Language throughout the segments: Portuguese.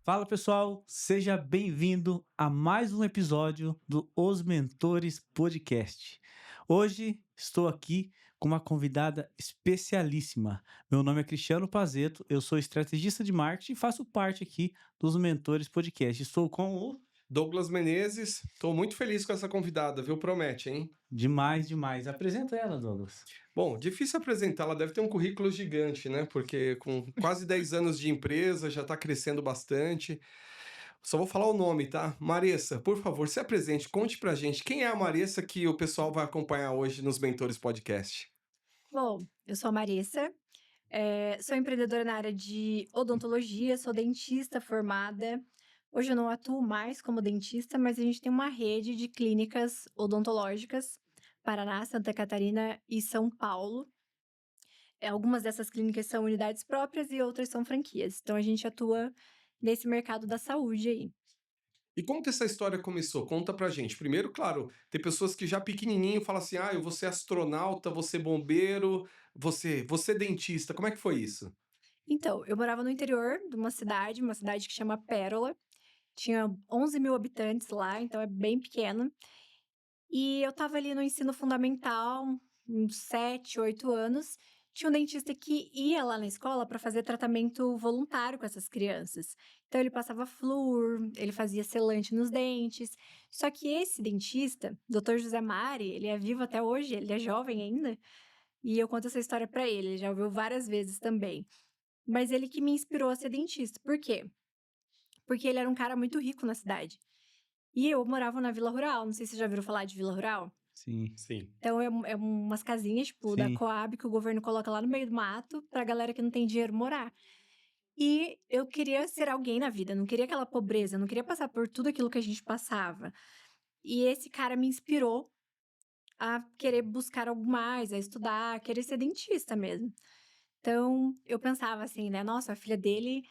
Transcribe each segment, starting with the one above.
Fala pessoal, seja bem-vindo a mais um episódio do Os Mentores Podcast. Hoje estou aqui com uma convidada especialíssima. Meu nome é Cristiano Pazeto, eu sou estrategista de marketing e faço parte aqui dos Mentores Podcast. Estou com o Douglas Menezes, estou muito feliz com essa convidada, viu? Promete, hein? demais. Apresenta ela, Douglas. Bom, difícil apresentar, ela deve ter um currículo gigante, né? Porque com quase 10 anos de empresa, já está crescendo bastante. Só vou falar o nome, tá? Maressa, por favor, se apresente, conte pra gente quem é a Maressa que o pessoal vai acompanhar hoje nos Mentores Podcast. Bom, eu sou a Marissa, sou empreendedora na área de odontologia, sou dentista formada. Hoje eu não atuo mais como dentista, mas a gente tem uma rede de clínicas odontológicas, Paraná, Santa Catarina e São Paulo. Algumas dessas clínicas são unidades próprias e outras são franquias. Então a gente atua nesse mercado da saúde aí. E como que essa história começou? Conta pra gente. Primeiro, claro, tem pessoas que já pequenininho falam assim: ah, eu vou ser astronauta, vou ser bombeiro, você dentista. Como é que foi isso? Então, eu morava no interior de uma cidade que chama Pérola. Tinha 11 mil habitantes lá, então é bem pequeno. E eu estava ali no ensino fundamental, uns 7, 8 anos. Tinha um dentista que ia lá na escola para fazer tratamento voluntário com essas crianças. Então ele passava flúor, ele fazia selante nos dentes. Só que esse dentista, Dr. José Mari, ele é vivo até hoje, ele é jovem ainda. E eu conto essa história para ele, ele já ouviu várias vezes também. Mas ele que me inspirou a ser dentista. Por quê? Porque ele era um cara muito rico na cidade. E eu morava na Vila Rural, não sei se vocês já ouviram falar de Vila Rural. Sim, Então é umas casinhas, tipo, da sim. Coab, que o governo coloca lá no meio do mato, pra galera que não tem dinheiro morar. E eu queria ser alguém na vida, não queria aquela pobreza, não queria passar por tudo aquilo que a gente passava. E esse cara me inspirou a querer buscar algo mais, a estudar, a querer ser dentista mesmo. Então, eu pensava assim, né, nossa, a filha dele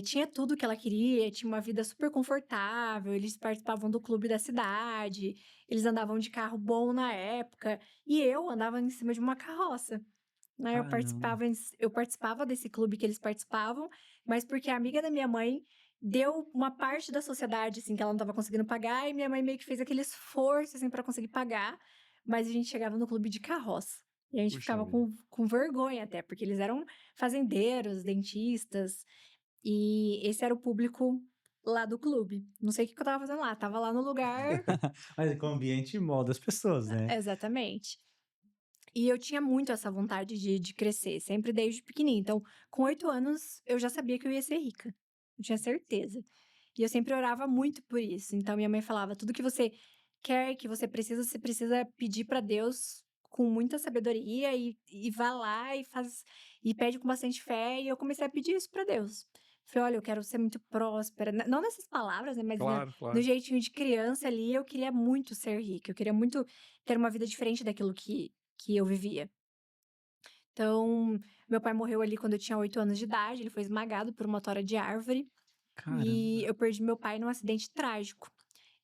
tinha tudo que ela queria, tinha uma vida super confortável, eles participavam do clube da cidade, eles andavam de carro bom na época, e eu andava em cima de uma carroça, né? Caramba. Eu participava desse clube que eles participavam, mas porque a amiga da minha mãe deu uma parte da sociedade, assim, que ela não estava conseguindo pagar, e minha mãe meio que fez aquele esforço, assim, para conseguir pagar, mas a gente chegava no clube de carroça. E a gente Puxa ficava vida. com vergonha até, porque eles eram fazendeiros, dentistas, e esse era o público lá do clube. Não sei o que eu estava fazendo lá, estava lá no lugar. Mas com o ambiente molda as pessoas, né? Exatamente. E eu tinha muito essa vontade de crescer, sempre desde pequenininha. Então, com 8 anos, eu já sabia que eu ia ser rica. Eu tinha certeza. E eu sempre orava muito por isso. Então, minha mãe falava: tudo que você quer, que você precisa pedir para Deus com muita sabedoria e vá lá e faz e pede com bastante fé. E eu comecei a pedir isso para Deus. Falei: olha, eu quero ser muito próspera. Não nessas palavras, né? Mas Claro, no claro. jeitinho de criança ali, eu queria muito ser rica. Eu queria muito ter uma vida diferente daquilo que eu vivia. Então, meu pai morreu ali quando eu tinha 8 anos de idade, ele foi esmagado por uma tora de árvore, e Caramba. eu perdi meu pai num acidente trágico.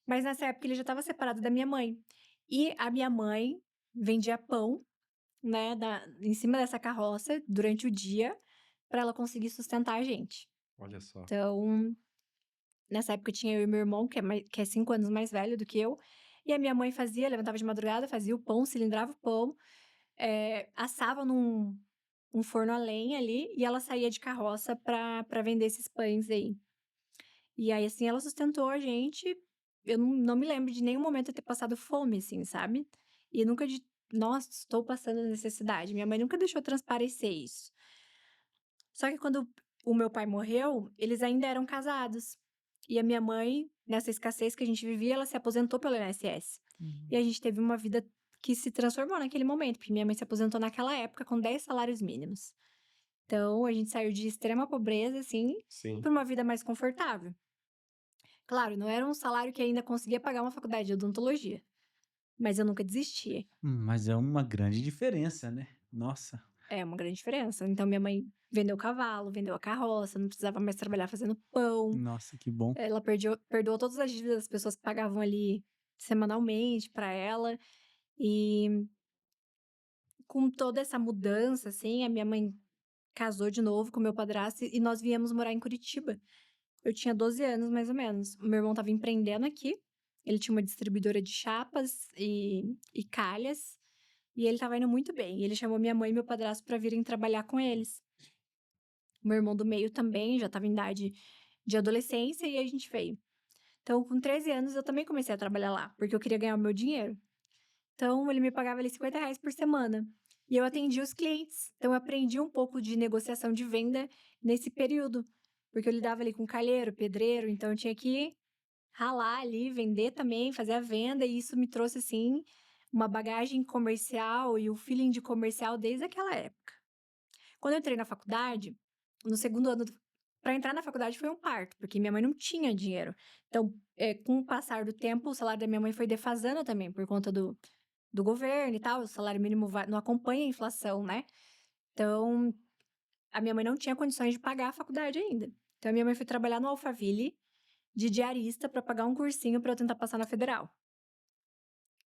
Mas nessa época ele já estava separado da minha mãe. E a minha mãe vendia pão, né, em cima dessa carroça durante o dia, para ela conseguir sustentar a gente. Olha só. Então, nessa época tinha eu e meu irmão, que é 5 anos mais velho do que eu, e a minha mãe levantava de madrugada, fazia o pão, cilindrava o pão, assava num um forno a lenha ali, e ela saía de carroça pra vender esses pães aí. E aí, assim, ela sustentou a gente. Eu não me lembro de nenhum momento eu ter passado fome, assim, sabe. E nunca de: "Nossa, estou passando necessidade", minha mãe nunca deixou transparecer isso. Só que quando o meu pai morreu, eles ainda eram casados. E a minha mãe, nessa escassez que a gente vivia, ela se aposentou pelo INSS. E Hum. a gente teve uma vida que se transformou naquele momento, porque minha mãe se aposentou naquela época com 10 salários mínimos. Então a gente saiu de extrema pobreza, assim, Sim. pra uma vida mais confortável. Claro, não era um salário que ainda conseguia pagar uma faculdade de odontologia, mas eu nunca desisti. Mas é uma grande diferença, né? Nossa. É uma grande diferença. Então minha mãe vendeu o cavalo, vendeu a carroça, não precisava mais trabalhar fazendo pão. Nossa, que bom. Ela perdoou todas as dívidas das pessoas que pagavam ali semanalmente pra ela. E com toda essa mudança, assim, a minha mãe casou de novo com meu padrasto e nós viemos morar em Curitiba. eu tinha 12 anos, mais ou menos. O meu irmão estava empreendendo aqui. Ele tinha uma distribuidora de chapas e calhas. E ele estava indo muito bem. E ele chamou minha mãe e meu padrasto para virem trabalhar com eles. O meu irmão do meio também já estava em idade de adolescência e a gente veio. Então, com 13 anos, eu também comecei a trabalhar lá, porque eu queria ganhar o meu dinheiro. Então, ele me pagava ali R$ 50 por semana. E eu atendia os clientes. Então, eu aprendi um pouco de negociação de venda nesse período. Porque eu lidava ali com calheiro, pedreiro, então eu tinha que ralar ali, vender também, fazer a venda. E isso me trouxe, assim, uma bagagem comercial e o feeling de comercial desde aquela época. Quando eu entrei na faculdade, no segundo ano, para entrar na faculdade foi um parto, porque minha mãe não tinha dinheiro. Então, com o passar do tempo, o salário da minha mãe foi defasando também, por conta do governo e tal. O salário mínimo não acompanha a inflação, né? Então, a minha mãe não tinha condições de pagar a faculdade ainda. Então, a minha mãe foi trabalhar no Alphaville de diarista para pagar um cursinho para eu tentar passar na federal.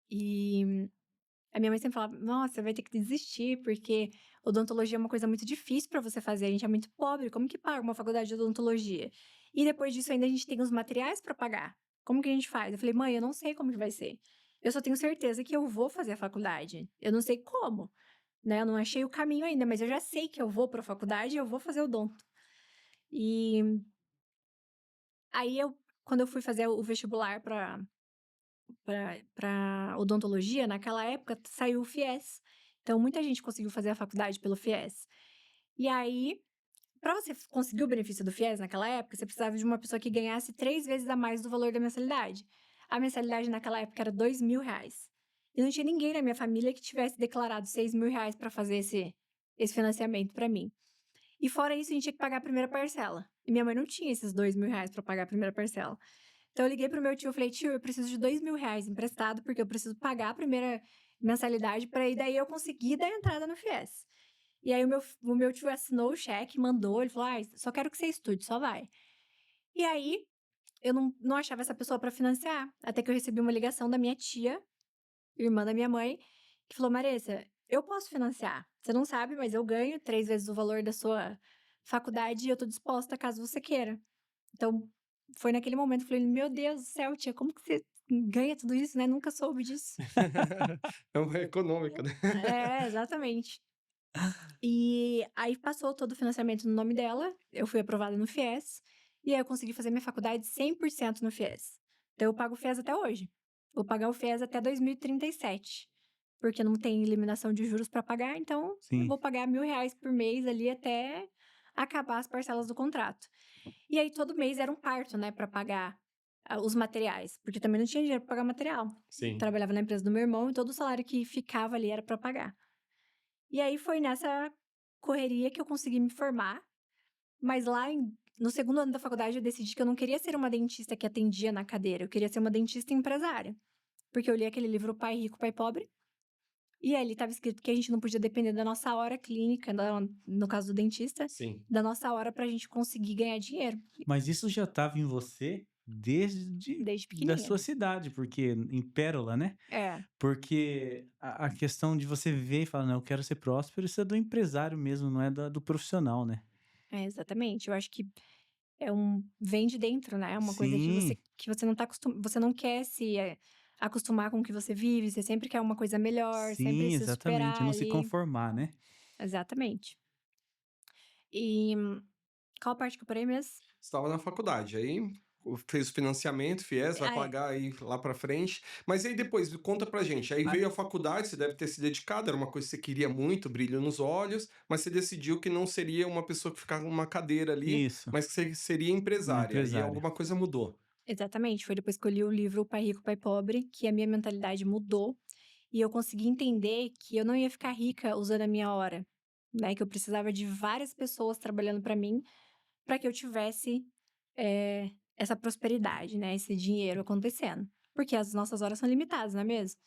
E a minha mãe sempre falava: nossa, você vai ter que desistir, porque odontologia é uma coisa muito difícil para você fazer. A gente é muito pobre, como que paga uma faculdade de odontologia? E depois disso ainda a gente tem os materiais para pagar. Como que a gente faz? Eu falei: mãe, eu não sei como que vai ser. Eu só tenho certeza que eu vou fazer a faculdade. Eu não sei como, né? Eu não achei o caminho ainda, mas eu já sei que eu vou para a faculdade e eu vou fazer odonto. E aí quando eu fui fazer o vestibular para odontologia, naquela época saiu o FIES. Então, muita gente conseguiu fazer a faculdade pelo FIES. E aí, para você conseguir o benefício do FIES naquela época, você precisava de uma pessoa que ganhasse 3 vezes a mais do valor da mensalidade. A mensalidade naquela época era R$ 2.000. E não tinha ninguém na minha família que tivesse declarado R$ 6.000 para fazer esse financiamento para mim. E fora isso, a gente tinha que pagar a primeira parcela. E minha mãe não tinha esses R$ 2.000 para pagar a primeira parcela. Então, eu liguei pro meu tio e falei: tio, eu preciso de R$ 2.000 emprestado, porque eu preciso pagar a primeira mensalidade para aí daí eu conseguir dar entrada no FIES. E aí, o meu tio assinou o cheque, mandou, ele falou: só quero que você estude, só vai. E aí, eu não achava essa pessoa para financiar, até que eu recebi uma ligação da minha tia, irmã da minha mãe, que falou: Maressa, eu posso financiar. Você não sabe, mas eu ganho 3 vezes o valor da sua faculdade e eu tô disposta caso você queira. Então, foi naquele momento que eu falei: meu Deus do céu, tia, como que você ganha tudo isso, né? Nunca soube disso. É uma econômica, né? É, exatamente. E aí passou todo o financiamento no nome dela, eu fui aprovada no FIES, e aí eu consegui fazer minha faculdade 100% no FIES. Então, eu pago o FIES até hoje. Vou pagar o FIES até 2037, porque não tem eliminação de juros para pagar, então eu Sim. vou pagar R$ 1.000 por mês ali até acabar as parcelas do contrato. E aí, todo mês era um parto, né, para pagar os materiais, porque também não tinha dinheiro para pagar material. Sim. Trabalhava na empresa do meu irmão e todo o salário que ficava ali era para pagar. E aí, foi nessa correria que eu consegui me formar, mas no segundo ano da faculdade eu decidi que eu não queria ser uma dentista que atendia na cadeira, eu queria ser uma dentista empresária. Porque eu li aquele livro Pai Rico, Pai Pobre, e ali estava escrito que a gente não podia depender da nossa hora clínica, no caso do dentista, Sim. da nossa hora pra gente conseguir ganhar dinheiro, Mas isso já estava em você desde desde da pequenininha. sua cidade, porque em Pérola, né? É, Porque a questão de você ver e falar: "Não, eu quero ser próspero", isso é do empresário mesmo, não é do profissional, né? exatamente. Eu acho que vem de dentro, né? É uma coisa Sim, que você não tá você não quer se acostumar com o que você vive, você sempre quer uma coisa melhor, sempre sim, se exatamente, superar não se ali. conformar, né? Exatamente. E qual parte que eu parei mesmo? Você estava na faculdade, aí fez o financiamento, FIES, vai Ah, é. pagar aí lá pra frente. Mas aí depois, conta pra gente. Aí Ah, veio a faculdade, você deve ter se dedicado, era uma coisa que você queria muito, brilho nos olhos, mas você decidiu que não seria uma pessoa que ficava numa cadeira ali, isso, mas que você seria uma empresária. E empresária. alguma coisa mudou. Exatamente. Foi depois que eu li o livro Pai Rico, Pai Pobre que a minha mentalidade mudou e eu consegui entender que eu não ia ficar rica usando a minha hora, né? Que eu precisava de várias pessoas trabalhando para mim para que eu tivesse essa prosperidade, né? Esse dinheiro acontecendo. Porque as nossas horas são limitadas, não é mesmo?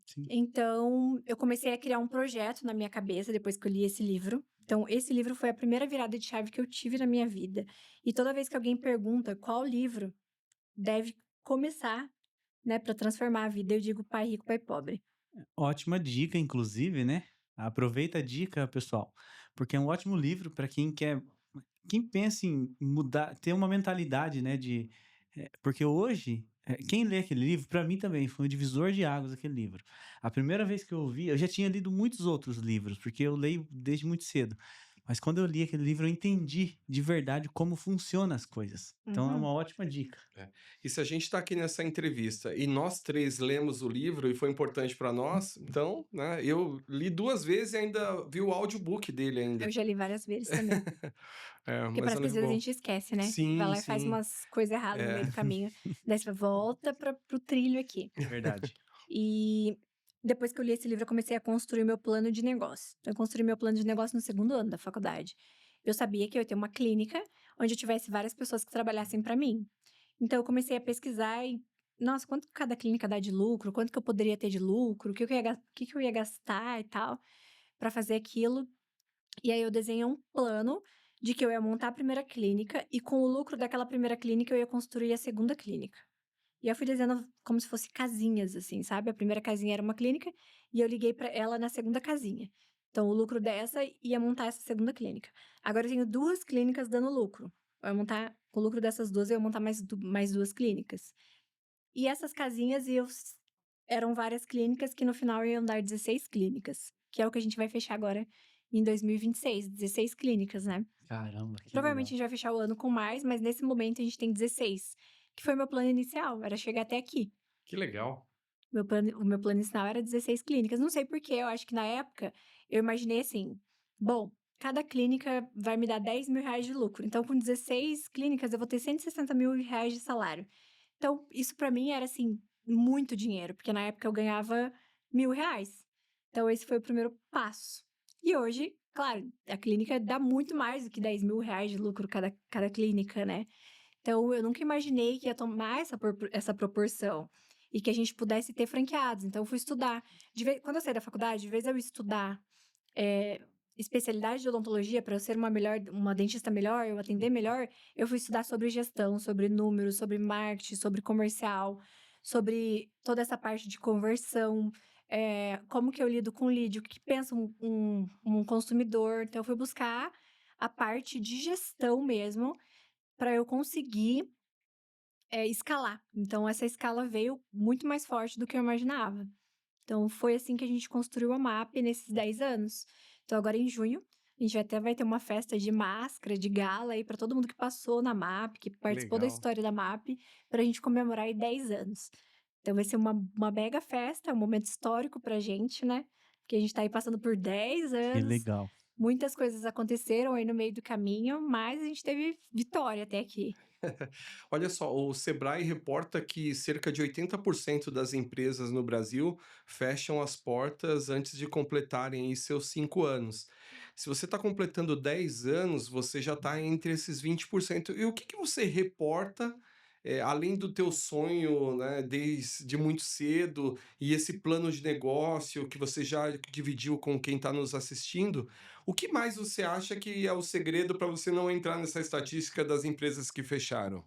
Sim. Então, eu comecei a criar um projeto na minha cabeça depois que eu li esse livro. Então, esse livro foi a primeira virada de chave que eu tive na minha vida. E toda vez que alguém pergunta qual livro deve começar, né, para transformar a vida, eu digo Pai Rico, Pai Pobre. Ótima dica, inclusive, né? Aproveita a dica, pessoal, porque é um ótimo livro para quem quer quem pensa em mudar, ter uma mentalidade, né, porque hoje, quem lê aquele livro, para mim também, foi um divisor de águas aquele livro. A primeira vez que eu ouvi, eu já tinha lido muitos outros livros, porque eu leio desde muito cedo. Mas quando eu li aquele livro, eu entendi de verdade como funcionam as coisas. Então é Uhum. uma ótima dica. E se a gente está aqui nessa entrevista e nós três lemos o livro e foi importante para nós, então, né, eu li 2 vezes e ainda vi o audiobook dele ainda. Eu já li várias vezes também. Porque Mas é um parece que às livro vezes a bom. gente esquece, né? Vai Sim, lá e faz sim. umas coisas erradas no É, meio do caminho. Daí você volta pro trilho aqui. Verdade. E depois que eu li esse livro, eu comecei a construir meu plano de negócio. Então, eu construí meu plano de negócio no segundo ano da faculdade. Eu sabia que eu ia ter uma clínica onde eu tivesse várias pessoas que trabalhassem para mim. Então, eu comecei a pesquisar e, nossa, quanto cada clínica dá de lucro, quanto que eu poderia ter de lucro, o que que eu ia gastar e tal, para fazer aquilo. E aí, eu desenhei um plano de que eu ia montar a primeira clínica e com o lucro daquela primeira clínica, eu ia construir a segunda clínica. E eu fui desenhando como se fosse casinhas, assim, sabe? A primeira casinha era uma clínica e eu liguei pra ela na segunda casinha. Então, o lucro dessa ia montar essa segunda clínica. Agora eu tenho 2 clínicas dando lucro. Eu ia montar, com o lucro dessas 2, eu ia montar mais 2 clínicas. E essas casinhas eram várias clínicas que no final iam dar 16 clínicas, que é o que a gente vai fechar agora em 2026, 16 clínicas, né? Caramba, que Provavelmente a legal. gente vai fechar o ano com mais, mas nesse momento a gente tem 16, que foi meu plano inicial, era chegar até aqui. que legal. O meu plano inicial era 16 clínicas. Não sei por quê, eu acho que na época eu imaginei assim: bom, cada clínica vai me dar R$ 10.000 de lucro. Então, com 16 clínicas, eu vou ter R$ 160.000 de salário. Então, isso pra mim era assim, muito dinheiro, porque na época eu ganhava R$ 1.000. Então, esse foi o primeiro passo. E hoje, claro, a clínica dá muito mais do que R$ 10.000 de lucro cada clínica, né? Então, eu nunca imaginei que ia tomar essa proporção e que a gente pudesse ter franqueados. Então, eu fui estudar. Quando eu saí da faculdade, de vez eu estudar especialidade de odontologia para eu ser uma dentista melhor, eu atender melhor, eu fui estudar sobre gestão, sobre números, sobre marketing, sobre comercial, sobre toda essa parte de conversão, como que eu lido com lead, o que pensa um consumidor. Então, eu fui buscar a parte de gestão mesmo, para eu conseguir escalar. Então, essa escala veio muito mais forte do que eu imaginava. Então, foi assim que a gente construiu a MAP nesses 10 anos. Então, agora em junho, a gente até vai ter uma festa de máscara, de gala aí para todo mundo que passou na MAP, que participou da Legal. história da MAP, para a gente comemorar aí 10 anos. Então, vai ser uma mega festa, é um momento histórico pra gente, né? Porque a gente tá aí passando por 10 Que anos, legal. muitas coisas aconteceram aí no meio do caminho, mas a gente teve vitória até aqui. Olha só, o Sebrae reporta que cerca de 80% das empresas no Brasil fecham as portas antes de completarem aí seus 5 anos. Se você está completando 10 anos, você já está entre esses 20%. E o que que você reporta, além do teu sonho, né, desde muito cedo, e esse plano de negócio que você já dividiu com quem está nos assistindo, o que mais você acha que é o segredo para você não entrar nessa estatística das empresas que fecharam?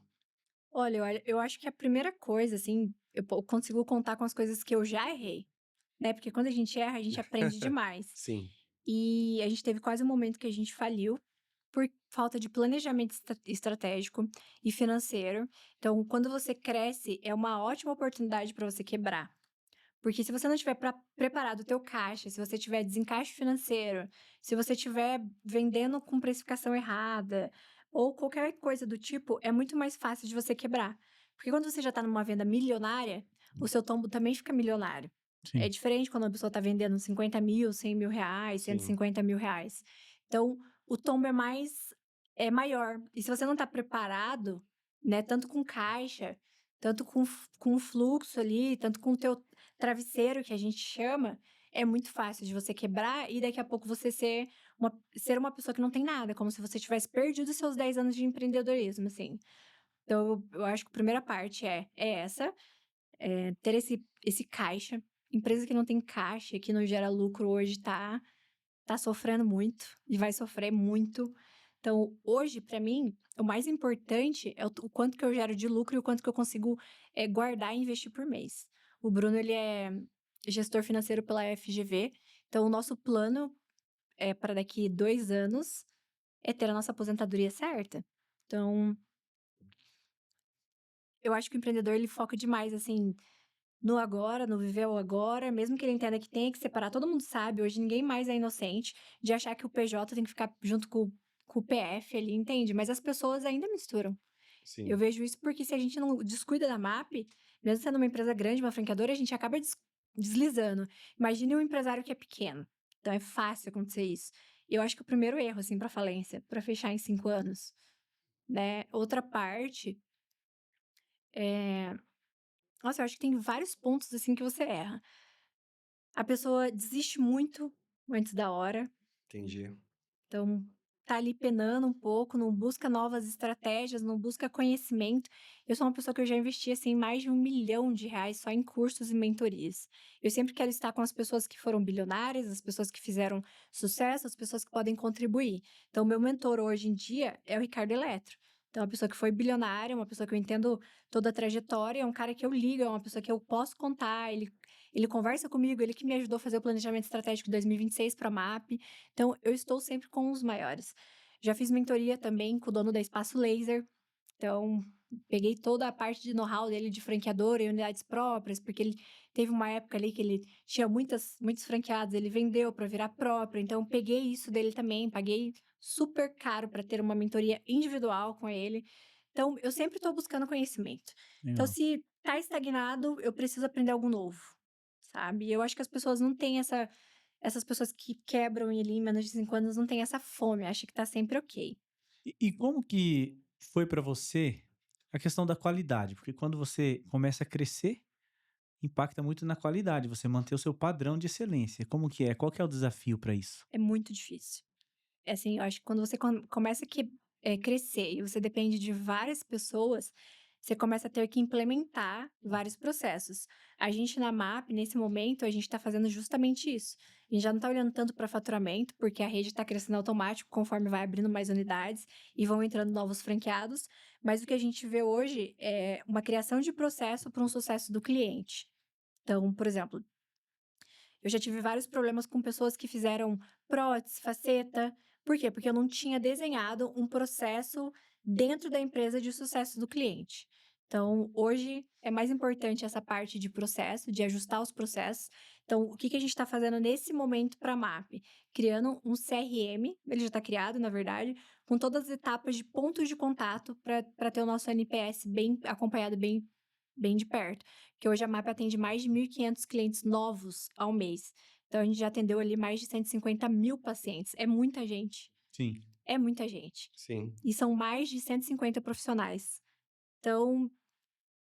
Olha, eu acho que a primeira coisa, assim, consigo contar com as coisas que eu já errei, né? Porque quando a gente erra, a gente aprende demais. Sim, E a gente teve quase um momento que a gente faliu por falta de planejamento estratégico e financeiro. Então, quando você cresce, é uma ótima oportunidade para você quebrar. Porque se você não tiver preparado o teu caixa, se você tiver desencaixe financeiro, se você estiver vendendo com precificação errada, ou qualquer coisa do tipo, é muito mais fácil de você quebrar. Porque quando você já está numa venda milionária, o seu tombo também fica milionário. É Sim. diferente quando a pessoa está vendendo 50 mil, 100 mil reais, sim. 150 mil reais. Então, o tombo é maior. E se você não está preparado, né, tanto com caixa, tanto com fluxo ali, tanto com o teu travesseiro, que a gente chama, é muito fácil de você quebrar e daqui a pouco você ser uma pessoa que não tem nada, como se você tivesse perdido os seus 10 anos de empreendedorismo, assim. Então, eu acho que a primeira parte é essa, ter esse caixa. Empresa que não tem caixa, que não gera lucro hoje, tá sofrendo muito e vai sofrer muito. Então, hoje, para mim, o mais importante é o quanto que eu gero de lucro e o quanto que eu consigo guardar e investir por mês. O Bruno, ele é gestor financeiro pela FGV, então o nosso plano é para daqui 2 anos é ter a nossa aposentadoria certa. Então, eu acho que o empreendedor ele foca demais, assim, no agora, no viver o agora, mesmo que ele entenda que tem que separar. Todo mundo sabe, hoje ninguém mais é inocente de achar que o PJ tem que ficar junto com o PF ali, entende? Mas as pessoas ainda misturam. Eu Sim. vejo isso porque se a gente não descuida da MAP, mesmo sendo uma empresa grande, uma franqueadora, a gente acaba deslizando. Imagine um empresário que é pequeno. Então é fácil acontecer isso. Eu acho que o primeiro erro, assim, para falência, para fechar em 5 anos, né? Outra parte é. Nossa, eu acho que tem vários pontos, assim, que você erra. A pessoa desiste muito antes da hora. Entendi. Então, tá ali penando um pouco, não busca novas estratégias, não busca conhecimento. Eu sou uma pessoa que eu já investi, assim, mais de R$ 1 milhão só em cursos e mentorias. Eu sempre quero estar com as pessoas que foram bilionárias, as pessoas que fizeram sucesso, as pessoas que podem contribuir. Então, meu mentor hoje em dia é o Ricardo Eletro. Então, é uma pessoa que foi bilionária, uma pessoa que eu entendo toda a trajetória, é um cara que eu ligo, é uma pessoa que eu posso contar, ele conversa comigo, ele que me ajudou a fazer o planejamento estratégico de 2026 para a MAP. Então, eu estou sempre com os maiores. Já fiz mentoria também com o dono da Espaço Laser. Então, peguei toda a parte de know-how dele de franqueador e unidades próprias, porque ele teve uma época ali que ele tinha muitos franqueados, ele vendeu para virar próprio. Então, peguei isso dele também, paguei super caro para ter uma mentoria individual com ele. Então, eu sempre estou buscando conhecimento. Então, Legal. se tá estagnado, eu preciso aprender algo novo, sabe? E eu acho que as pessoas não têm essas pessoas que quebram ali em menos de 5 anos não têm essa fome, acha que tá sempre ok. E como que foi para você a questão da qualidade? Porque quando você começa a crescer, impacta muito na qualidade, você manter o seu padrão de excelência. Como que é? Qual que é o desafio para isso? É muito difícil. É assim, eu acho que quando você começa crescer e você depende de várias pessoas, você começa a ter que implementar vários processos. A gente na MAP, nesse momento, a gente está fazendo justamente isso. A gente já não está olhando tanto para faturamento, porque a rede está crescendo automático conforme vai abrindo mais unidades e vão entrando novos franqueados. Mas o que a gente vê hoje é uma criação de processo para um sucesso do cliente. Então, por exemplo, eu já tive vários problemas com pessoas que fizeram prótese, faceta. Por quê? Porque eu não tinha desenhado um processo dentro da empresa de sucesso do cliente. Então, hoje é mais importante essa parte de processo, de ajustar os processos. Então, o que a gente está fazendo nesse momento para a MAP? Criando um CRM, ele já está criado, na verdade, com todas as etapas de pontos de contato para ter o nosso NPS bem acompanhado, bem de perto. Que hoje a MAP atende mais de 1.500 clientes novos ao mês. Então, a gente já atendeu ali mais de 150 mil pacientes. É muita gente. Sim. É muita gente. Sim. E são mais de 150 profissionais. Então,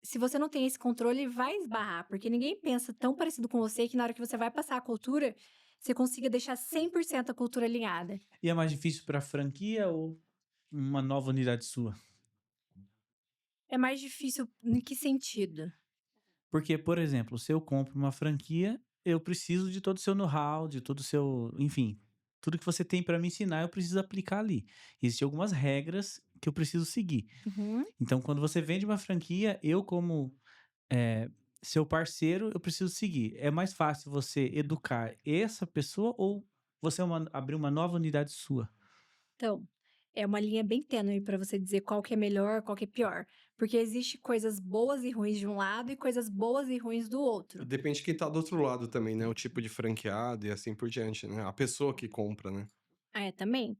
se você não tem esse controle, vai esbarrar, porque ninguém pensa tão parecido com você que na hora que você vai passar a cultura, você consiga deixar 100% a cultura alinhada. E é mais difícil para franquia ou uma nova unidade sua? É mais difícil em que sentido? Porque, por exemplo, se eu compro uma franquia, eu preciso de todo o seu know-how, de todo o seu, enfim, tudo que você tem para me ensinar, eu preciso aplicar ali. Existem algumas regras que eu preciso seguir. Uhum. Então, quando você vende uma franquia, eu como eh, seu parceiro, eu preciso seguir. É mais fácil você educar essa pessoa ou você abrir uma nova unidade sua? Então, é uma linha bem tênue para você dizer qual que é melhor, qual que é pior. Porque existe coisas boas e ruins de um lado e coisas boas e ruins do E outro. depende de quem tá do outro lado também, né? O tipo de franqueado e assim por diante, né? A pessoa que compra, né? Ah, é, também.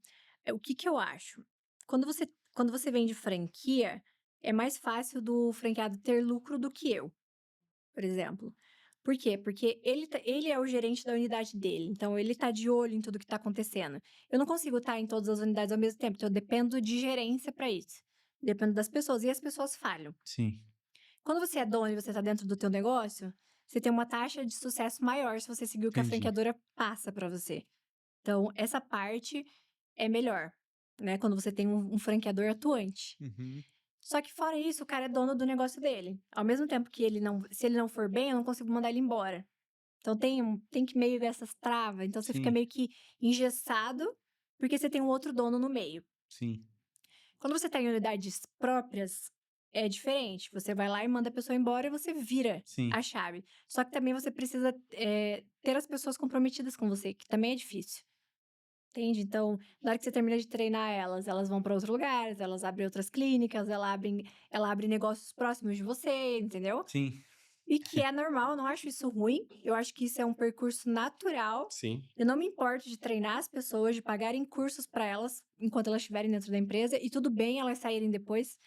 O que que eu acho? Quando você vende franquia, é mais fácil do franqueado ter lucro do que eu, por exemplo. Por quê? Porque ele é o gerente da unidade dele, então ele tá de olho em tudo que tá acontecendo. Eu não consigo estar em todas as unidades ao mesmo tempo, então eu dependo de gerência para isso. Dependo das pessoas, e as pessoas falham. Sim, Quando você é dono e você tá dentro do teu negócio, você tem uma taxa de sucesso maior se você seguir o que a entendi. franqueadora passa para você. Então, essa parte é melhor, né? Quando você tem um franqueador atuante. Uhum. Só que fora isso, o cara é dono do negócio dele. Ao mesmo tempo que se ele não for bem, eu não consigo mandar ele embora. Então tem que meio dessas travas. Então você fica Sim, meio que engessado, porque você tem um outro dono no meio. sim, Quando você tem unidades próprias, é diferente. Você vai lá e manda a pessoa embora e você vira sim. a chave. Só que também você precisa ter as pessoas comprometidas com você, que também é difícil. entende? Então, na hora que você termina de treinar elas, elas vão para outros lugares, elas abrem outras clínicas, ela abre negócios próximos de você, entendeu? Sim. E que é normal, eu não acho isso ruim, eu acho que isso é um percurso natural. Sim. Eu não me importo de treinar as pessoas, de pagarem cursos para elas enquanto elas estiverem dentro da empresa, e tudo bem elas saírem depois.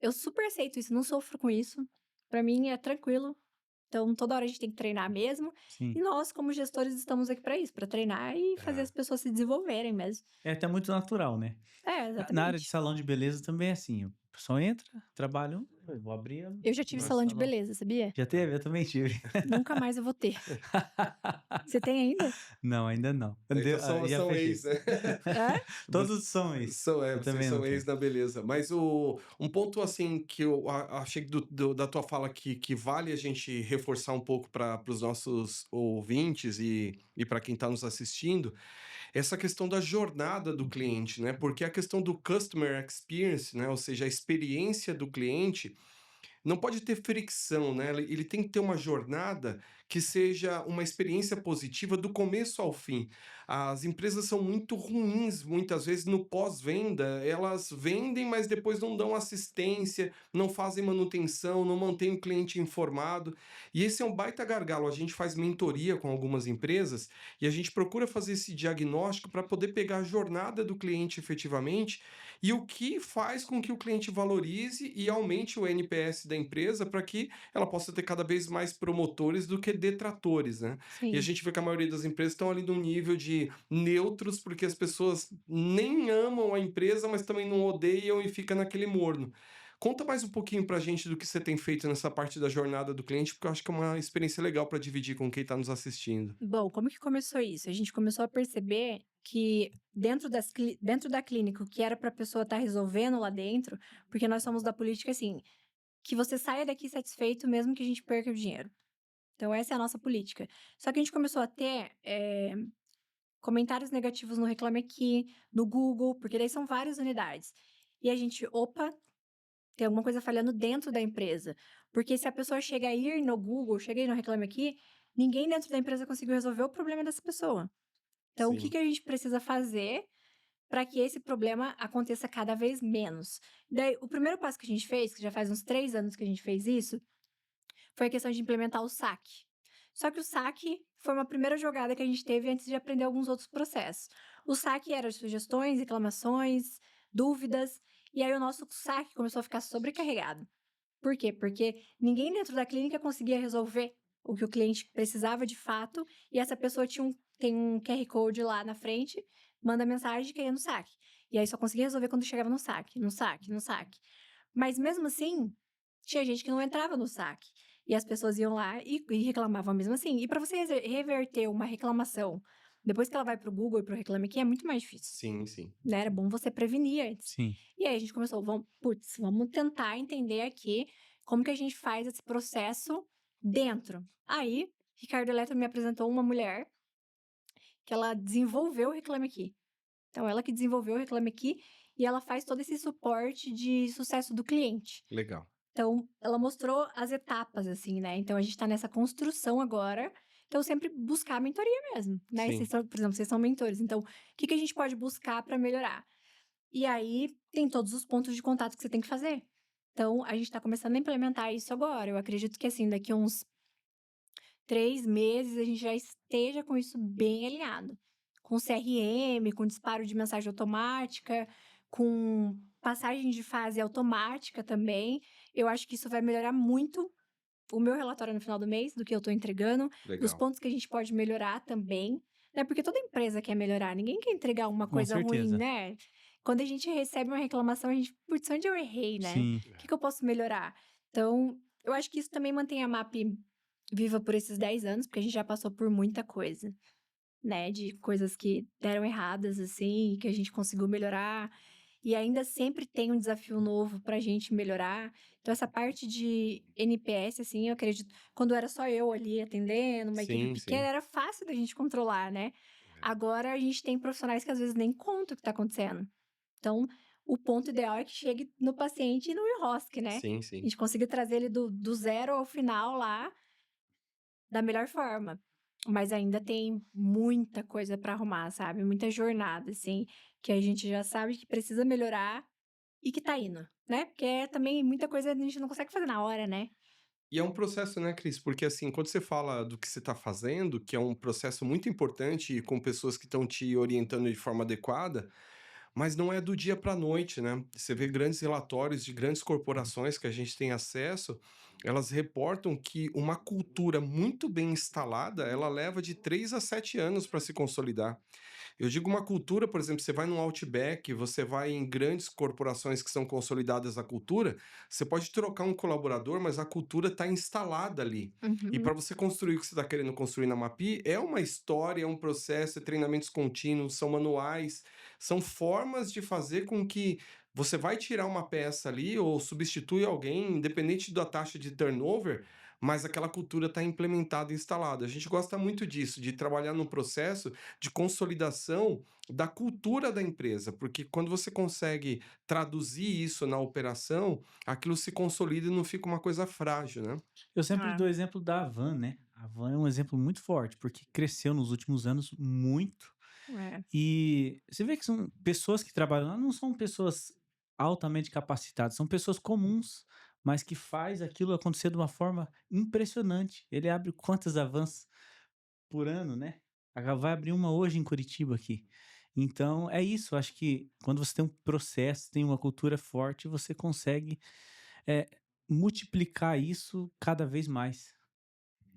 Eu super aceito isso, não sofro com isso. Para mim é tranquilo. Então, toda hora a gente tem que treinar mesmo. Sim. E nós, como gestores, estamos aqui para isso, para treinar e fazer É. as pessoas se desenvolverem mesmo. É até muito natural, né? É, Na área de exatamente. salão de beleza também é assim. O pessoal entra, trabalha, eu vou abrir. Eu já tive meu salão de salão. beleza, sabia? Já teve? Eu também tive. Nunca mais eu vou ter. Você tem ainda? Não, ainda não. Então são, Já são fechei. ex, né? É? Todos são ex. São, Eu vocês também são não ex tenho. na beleza. Mas um ponto assim que eu achei da tua fala que vale a gente reforçar um pouco para os nossos ouvintes e para quem está nos assistindo, essa questão da jornada do cliente, né? Porque a questão do customer experience, né? Ou seja, a experiência do cliente não pode ter fricção, né? Ele tem que ter uma jornada que seja uma experiência positiva do começo ao fim. As empresas são muito ruins, muitas vezes no pós-venda, elas vendem, mas depois não dão assistência, não fazem manutenção, não mantêm o cliente informado. E esse é um baita gargalo. A gente faz mentoria com algumas empresas e a gente procura fazer esse diagnóstico para poder pegar a jornada do cliente efetivamente e o que faz com que o cliente valorize e aumente o NPS da empresa para que ela possa ter cada vez mais promotores do que detratores, né? E a Sim. gente vê que a maioria das empresas estão ali num nível de neutros, porque as pessoas nem amam a empresa, mas também não odeiam e fica naquele morno. Conta mais um pouquinho pra gente do que você tem feito nessa parte da jornada do cliente, porque eu acho que é uma experiência legal para dividir com quem está nos assistindo. Bom, como que começou isso? A gente começou a perceber que dentro da clínica, o que era para a pessoa estar resolvendo lá dentro, porque nós somos da política assim, que você saia daqui satisfeito mesmo que a gente perca o dinheiro. Então, essa é a nossa política. Só que a gente começou a ter comentários negativos no Reclame Aqui, no Google, porque daí são várias unidades. E a gente, opa, tem alguma coisa falhando dentro da empresa. Porque se a pessoa chega a ir no Google, chega a ir no Reclame Aqui, ninguém dentro da empresa conseguiu resolver o problema dessa pessoa. Então, o que Sim. a gente precisa fazer para que esse problema aconteça cada vez menos? Daí, o primeiro passo que a gente fez, que já faz uns 3 anos que a gente fez isso, foi a questão de implementar o saque. Só que o saque foi uma primeira jogada que a gente teve antes de aprender alguns outros processos. O saque era sugestões, reclamações, dúvidas, e aí o nosso saque começou a ficar sobrecarregado. Por quê? Porque ninguém dentro da clínica conseguia resolver o que o cliente precisava de fato, e essa pessoa tem um QR Code lá na frente, manda mensagem e caía no saque. E aí só conseguia resolver quando chegava no saque, no saque, no saque. Mas mesmo assim, tinha gente que não entrava no saque. E as pessoas iam lá e reclamavam mesmo assim. E para você reverter uma reclamação, depois que ela vai pro Google e pro Reclame Aqui, é muito mais difícil. Sim, sim. Né? Era bom você prevenir antes. Sim. E aí a gente começou, vamos tentar entender aqui como que a gente faz esse processo dentro. Aí, Ricardo Eletro me apresentou uma mulher que ela desenvolveu o Reclame Aqui. Então, ela que desenvolveu o Reclame Aqui e ela faz todo esse suporte de sucesso do cliente. Legal. Então, ela mostrou as etapas, assim, né? Então, a gente tá nessa construção agora. Então, sempre buscar a mentoria mesmo, né? Sim. Por exemplo, vocês são mentores. Então, o que a gente pode buscar para melhorar? E aí, tem todos os pontos de contato que você tem que fazer. Então, a gente tá começando a implementar isso agora. Eu acredito que, assim, daqui a uns 3 meses, a gente já esteja com isso bem alinhado. Com CRM, com disparo de mensagem automática, com passagem de fase automática também. Eu acho que isso vai melhorar muito o meu relatório no final do mês, do que eu estou entregando, dos Legal. pontos que a gente pode melhorar também, né? Porque toda empresa quer melhorar, ninguém quer entregar uma Com coisa ruim, certeza. né? Quando a gente recebe uma reclamação, a gente, putz, onde eu errei, né? Sim. O que eu posso melhorar? Então, eu acho que isso também mantém a MAP viva por esses 10 anos, porque a gente já passou por muita coisa, né? De coisas que deram erradas, assim, que a gente conseguiu melhorar. E ainda sempre tem um desafio novo pra gente melhorar. Então, essa parte de NPS, assim, eu acredito, quando era só eu ali atendendo, uma equipe Sim, pequena, sim. era fácil da gente controlar, né? Agora, a gente tem profissionais que às vezes nem contam o que tá acontecendo. Então, o ponto ideal é que chegue no paciente e não enrosque, né? Sim, A sim. gente consiga trazer ele do zero ao final lá da melhor forma. mas ainda tem muita coisa para arrumar, sabe? Muita jornada, assim, que a gente já sabe que precisa melhorar e que tá indo, né? Porque também muita coisa a gente não consegue fazer na hora, né? E é um processo, né, Cris? Porque assim, quando você fala do que você está fazendo, que é um processo muito importante e com pessoas que estão te orientando de forma adequada, mas não é do dia para a noite, né? Você vê grandes relatórios de grandes corporações que a gente tem acesso, elas reportam que uma cultura muito bem instalada, ela leva de 3 a 7 anos para se consolidar. Eu digo uma cultura, por exemplo, você vai num Outback, você vai em grandes corporações que são consolidadas a cultura, você pode trocar um colaborador, mas a cultura está instalada ali. E Uhum. para você construir o que você está querendo construir na Mapi, é uma história, é um processo, é treinamentos contínuos, são manuais, são formas de fazer com que você vai tirar uma peça ali ou substitui alguém, independente da taxa de turnover, mas aquela cultura está implementada e instalada. A gente gosta muito disso, de trabalhar num processo de consolidação da cultura da empresa, porque quando você consegue traduzir isso na operação, aquilo se consolida e não fica uma coisa frágil, né? Eu sempre É, dou o exemplo da Havan, né? A Havan é um exemplo muito forte, porque cresceu nos últimos anos muito. é. E você vê que são pessoas que trabalham lá, não são pessoas altamente capacitadas, são pessoas comuns, mas que faz aquilo acontecer de uma forma impressionante. Ele abre quantas Havans por ano, né? Vai abrir uma hoje em Curitiba aqui. Então, é isso. Acho que quando você tem um processo, tem uma cultura forte, você consegue é, multiplicar isso cada vez mais,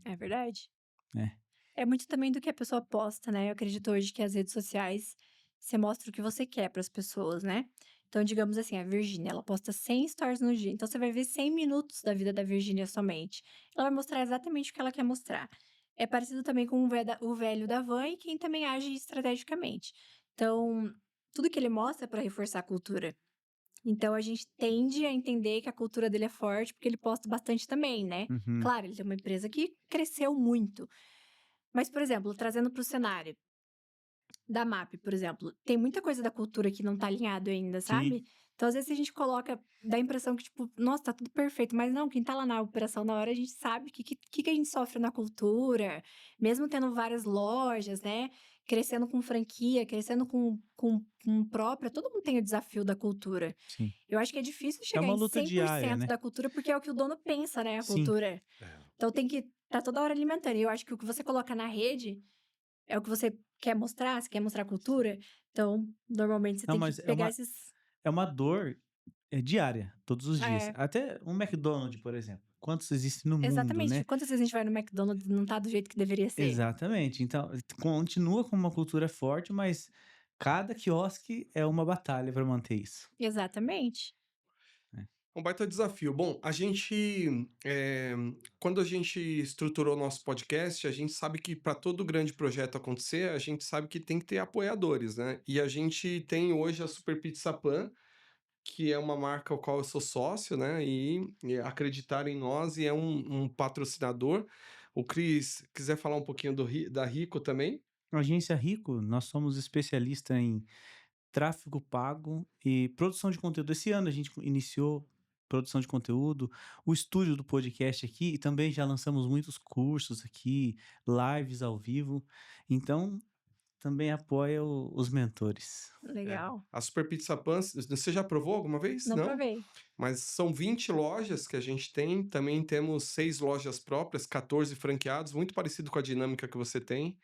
É verdade. né? É muito também do que a pessoa posta, né? Eu acredito hoje que as redes sociais, você mostra o que você quer para as pessoas, né? Então, digamos assim, a Virgínia, ela posta 100 stories no dia. Então, você vai ver 100 minutos da vida da Virgínia somente. Ela vai mostrar exatamente o que ela quer mostrar. É parecido também com o velho da Van e quem também age estrategicamente. Então, tudo que ele mostra é para reforçar a cultura. Então, a gente tende a entender que a cultura dele é forte porque ele posta bastante também, né? Uhum. Claro, ele tem uma empresa que cresceu muito. Mas, por exemplo, trazendo para o cenário da MAP, por exemplo, tem muita coisa da cultura que não tá alinhado ainda, Sim. sabe? Então, às vezes, a gente coloca, dá a impressão que, tipo, nossa, tá tudo perfeito, mas não, quem tá lá na operação na hora, a gente sabe que a gente sofre na cultura, mesmo tendo várias lojas, né? Crescendo com franquia, crescendo com própria, todo mundo tem o desafio da cultura. Sim. Eu acho que é difícil É chegar uma em luta cem por diária, cento né? da cultura, porque é o que o dono pensa, né? A Sim. cultura. Então tem que tá toda hora alimentando. E eu acho que o que você coloca na rede é o que você quer mostrar, você quer mostrar cultura. Então, normalmente você Não, tem que mas pegar esses. é uma dor diária, todos os dias. É, Até um McDonald's, por exemplo. Quantos existem no mundo, exatamente. né? Quantas vezes a gente vai no McDonald's e não tá do jeito que deveria ser? Exatamente. Então, continua com uma cultura forte, mas cada quiosque é uma batalha para manter isso, Exatamente. né? Um baita desafio. Bom, quando a gente estruturou o nosso podcast, a gente sabe que para todo grande projeto acontecer, a gente sabe que tem que ter apoiadores, né? E a gente tem hoje a Super Pizza Pan, que é uma marca ao qual eu sou sócio, né? E acreditaram em nós e é um patrocinador. O Cris quiser falar um pouquinho da Rico também. A Agência Rico, nós somos especialista em tráfego pago e produção de conteúdo. Esse ano a gente iniciou produção de conteúdo, o estúdio do podcast aqui e também já lançamos muitos cursos aqui, lives ao vivo. Então, também apoia os mentores. É. Legal. A Super Pizza Pan, você já provou alguma vez? Não Não? provei. Mas são 20 lojas que a gente tem, também temos 6 lojas próprias, 14 franqueados, muito parecido com a dinâmica que você tem.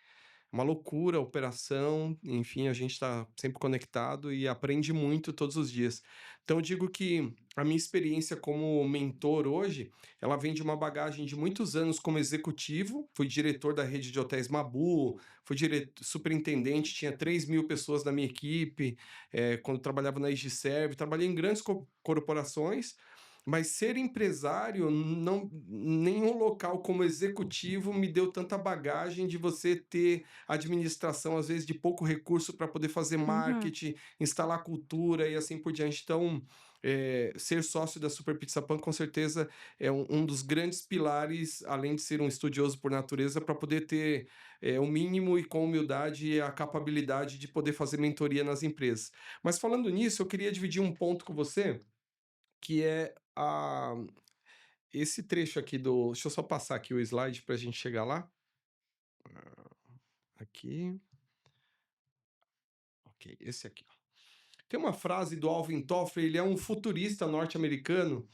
Uma loucura a operação, enfim, a gente está sempre conectado e aprende muito todos os dias. Então eu digo que a minha experiência como mentor hoje, ela vem de uma bagagem de muitos anos como executivo, fui diretor da rede de hotéis Mabu, fui superintendente, tinha 3.000 pessoas na minha equipe, quando trabalhava na Egiserve, trabalhei em grandes corporações, mas ser empresário, não, nenhum local como executivo me deu tanta bagagem de você ter administração, às vezes, de pouco recurso para poder fazer Uhum. marketing, instalar cultura e assim por diante. Então, ser sócio da Super Pizza Pan, com certeza, é um dos grandes pilares, além de ser um estudioso por natureza, para poder ter o mínimo e com humildade a capacidade de poder fazer mentoria nas empresas. Mas falando nisso, eu queria dividir um ponto com você, que é esse trecho aqui do. Deixa eu só passar aqui o slide para a gente chegar lá. Aqui. Ok, esse aqui. Tem uma frase do Alvin Toffler, ele é um futurista norte-americano,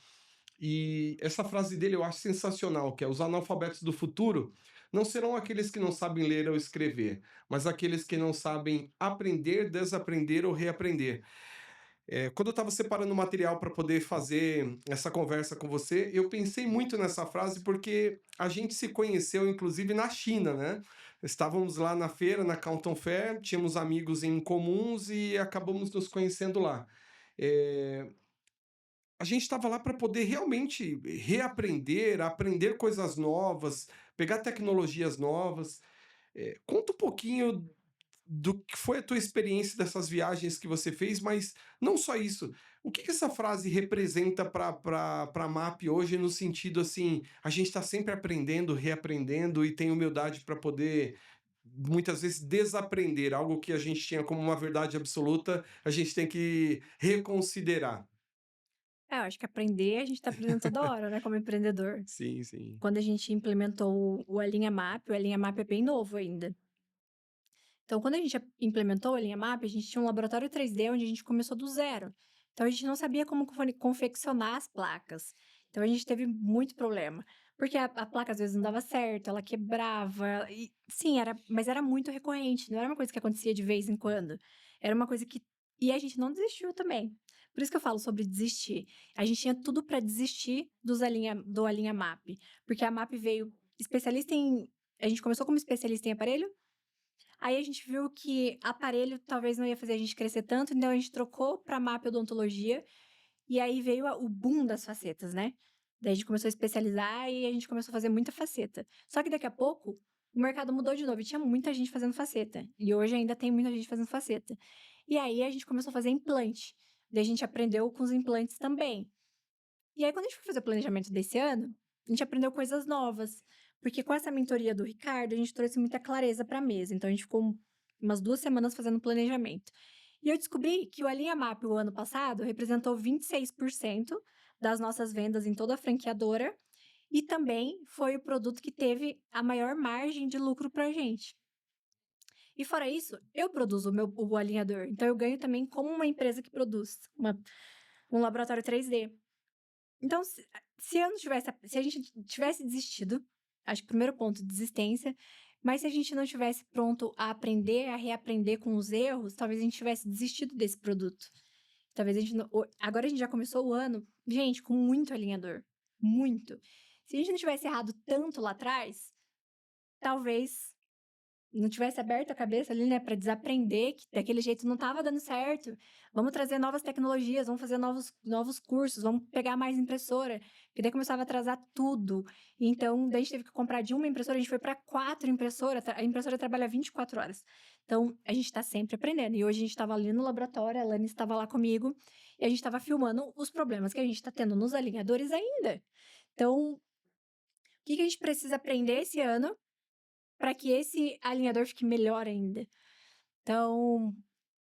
e essa frase dele eu acho sensacional, que é: os analfabetos do futuro não serão aqueles que não sabem ler ou escrever, mas aqueles que não sabem aprender, desaprender ou reaprender. Quando eu estava separando o material para poder fazer essa conversa com você, eu pensei muito nessa frase porque a gente se conheceu inclusive na China, né? Estávamos lá na feira, na Canton Fair, tínhamos amigos em comuns e acabamos nos conhecendo lá. Eh, a gente estava lá para poder realmente reaprender, aprender coisas novas, pegar tecnologias novas. Conta um pouquinho do que foi a tua experiência dessas viagens que você fez, mas não só isso. O que que essa frase representa para a MAP hoje, no sentido assim, a gente está sempre aprendendo, reaprendendo e tem humildade para poder muitas vezes desaprender algo que a gente tinha como uma verdade absoluta, a gente tem que reconsiderar. Eu acho que aprender, a gente tá aprendendo toda hora, né, como empreendedor. Sim, sim. Quando a gente implementou o Alinha Map, o Alinha Map é bem novo ainda. Então, quando a gente implementou o Alinha Map, a gente tinha um laboratório 3D onde a gente começou do zero. Então, a gente não sabia como confeccionar as placas. Então, a gente teve muito problema. Porque a placa às vezes não dava certo, ela quebrava. E, sim, mas era muito recorrente, não era uma coisa que acontecia de vez em quando. Era uma coisa que. E a gente não desistiu também. Por isso que eu falo sobre desistir. A gente tinha tudo para desistir do Alinha Map. Porque a Map veio especialista em. A gente começou como especialista em aparelho. Aí a gente viu que aparelho talvez não ia fazer a gente crescer tanto, então a gente trocou para MAP Odontologia, e aí veio o boom das facetas, né? Daí a gente começou a especializar e a gente começou a fazer muita faceta. Só que daqui a pouco, o mercado mudou de novo e tinha muita gente fazendo faceta. E hoje ainda tem muita gente fazendo faceta. E aí a gente começou a fazer implante. Daí a gente aprendeu com os implantes também. E aí, quando a gente foi fazer o planejamento desse ano, a gente aprendeu coisas novas. Porque com essa mentoria do Ricardo, a gente trouxe muita clareza para a mesa. Então, a gente ficou umas 2 semanas fazendo planejamento. E eu descobri que o Alinha Map, o ano passado, representou 26% das nossas vendas em toda a franqueadora. E também foi o produto que teve a maior margem de lucro para a gente. E fora isso, eu produzo o alinhador. Então, eu ganho também como uma empresa que produz um laboratório 3D. Então, se eu não tivesse, se a gente tivesse desistido, acho que o primeiro ponto, desistência, mas se a gente não tivesse pronto a aprender, a reaprender com os erros, talvez a gente tivesse desistido desse produto. Talvez a gente não, agora a gente já começou o ano, gente, com muito alinhador, muito. Se a gente não tivesse errado tanto lá atrás, talvez não tivesse aberto a cabeça ali, né, para desaprender que daquele jeito não estava dando certo. Vamos trazer novas tecnologias, vamos fazer novos cursos, vamos pegar mais impressora. Porque daí começava a atrasar tudo. Então, daí a gente teve que comprar de uma impressora, a gente foi para 4 impressoras. A impressora trabalha 24 horas. Então, a gente está sempre aprendendo. E hoje a gente estava ali no laboratório, a Lani estava lá comigo, e a gente estava filmando os problemas que a gente está tendo nos alinhadores ainda. Então, o que a gente precisa aprender esse ano para que esse alinhador fique melhor ainda? Então,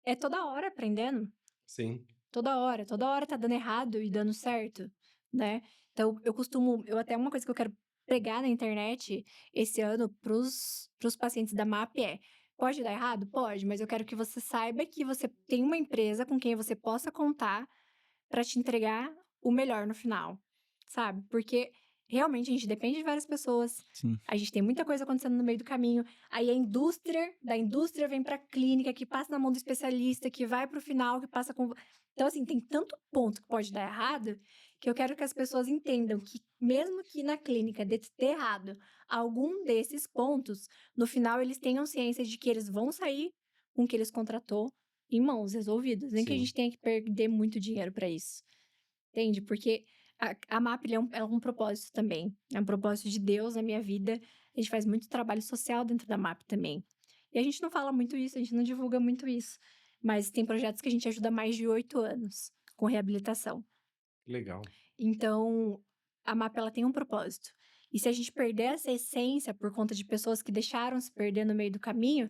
é toda hora aprendendo. Sim. Toda hora tá dando errado e dando certo, né? Então, eu até uma coisa que eu quero pregar na internet esse ano pros pacientes da MAP é: pode dar errado? Pode, mas eu quero que você saiba que você tem uma empresa com quem você possa contar para te entregar o melhor no final, sabe? Porque realmente a gente depende de várias pessoas. Sim. A gente tem muita coisa acontecendo no meio do caminho. Aí da indústria vem pra clínica, que passa na mão do especialista, que vai pro final, que passa com. Então, assim, tem tanto ponto que pode dar errado, que eu quero que as pessoas entendam que, mesmo que na clínica dê errado algum desses pontos, no final eles tenham ciência de que eles vão sair com o que eles contratou em mãos resolvidas. Nem que a Sim. gente tenha que perder muito dinheiro para isso. Entende? Porque a MAP é um propósito também. É um propósito de Deus na minha vida. A gente faz muito trabalho social dentro da MAP também. E a gente não fala muito isso, a gente não divulga muito isso. Mas tem projetos que a gente ajuda há mais de 8 anos com reabilitação. Legal. Então, a MAP ela tem um propósito. E se a gente perder essa essência por conta de pessoas que deixaram se perder no meio do caminho,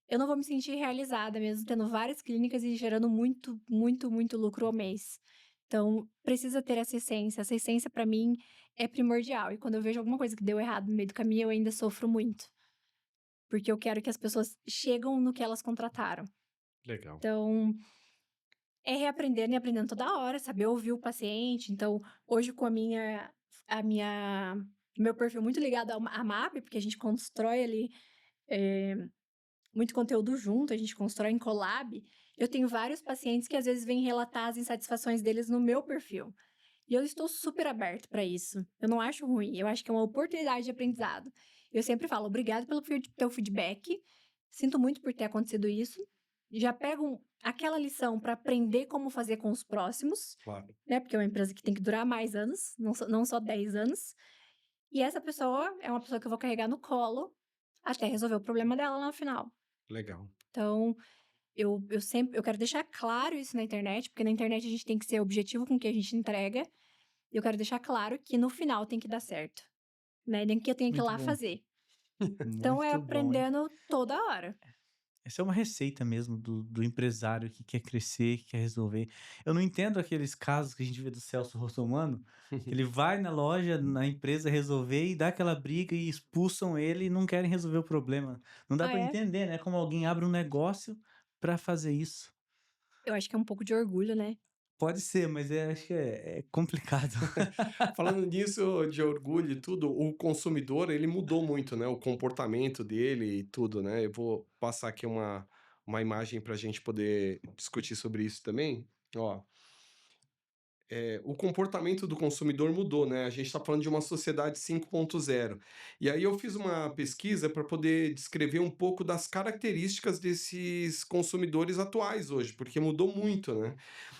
eu não vou me sentir realizada, mesmo tendo várias clínicas e gerando muito, muito, muito lucro ao mês. Então, precisa ter essa essência. Essa essência, para mim, é primordial. E quando eu vejo alguma coisa que deu errado no meio do caminho, eu ainda sofro muito. porque eu quero que as pessoas chegam no que elas contrataram. Legal. Então, é reaprendendo e aprendendo toda hora, saber ouvir o paciente. Então, hoje com a minha meu perfil muito ligado à MAP, porque a gente constrói ali, eh, muito conteúdo junto, a gente constrói em collab. Eu tenho vários pacientes que às vezes vêm relatar as insatisfações deles no meu perfil. E eu estou super aberto para isso. Eu não acho ruim, eu acho que é uma oportunidade de aprendizado. Eu sempre falo, obrigado pelo teu feedback, sinto muito por ter acontecido isso. Já pego aquela lição para aprender como fazer com os próximos, Claro. né? Porque é uma empresa que tem que durar mais anos, não só 10 anos. E essa pessoa é uma pessoa que eu vou carregar no colo até resolver o problema dela lá no final. Legal. Então, eu quero deixar claro isso na internet, porque na internet a gente tem que ser objetivo com o que a gente entrega. E eu quero deixar claro que no final tem que dar certo, né? Nem que eu tenha que ir Muito lá bom. fazer. Então é Muito bom, hein? aprendendo toda hora. Essa é uma receita mesmo do empresário que quer crescer, que quer resolver. Eu não entendo aqueles casos que a gente vê do Celso Russomano, que ele vai na loja, na empresa resolver e dá aquela briga e expulsam ele e não querem resolver o problema. Não dá Ah, para é? entender, né? Como alguém abre um negócio para fazer isso. Eu acho que é um pouco de orgulho, né? Pode ser, mas acho que é complicado. Falando nisso de orgulho e tudo, o consumidor, ele mudou muito, né, o comportamento dele e tudo, né. Eu vou passar aqui uma imagem para a gente poder discutir sobre isso também. Ó, o comportamento do consumidor mudou, né, a gente está falando de uma sociedade 5.0. E aí eu fiz uma pesquisa para poder descrever um pouco das características desses consumidores atuais hoje, porque mudou muito, né.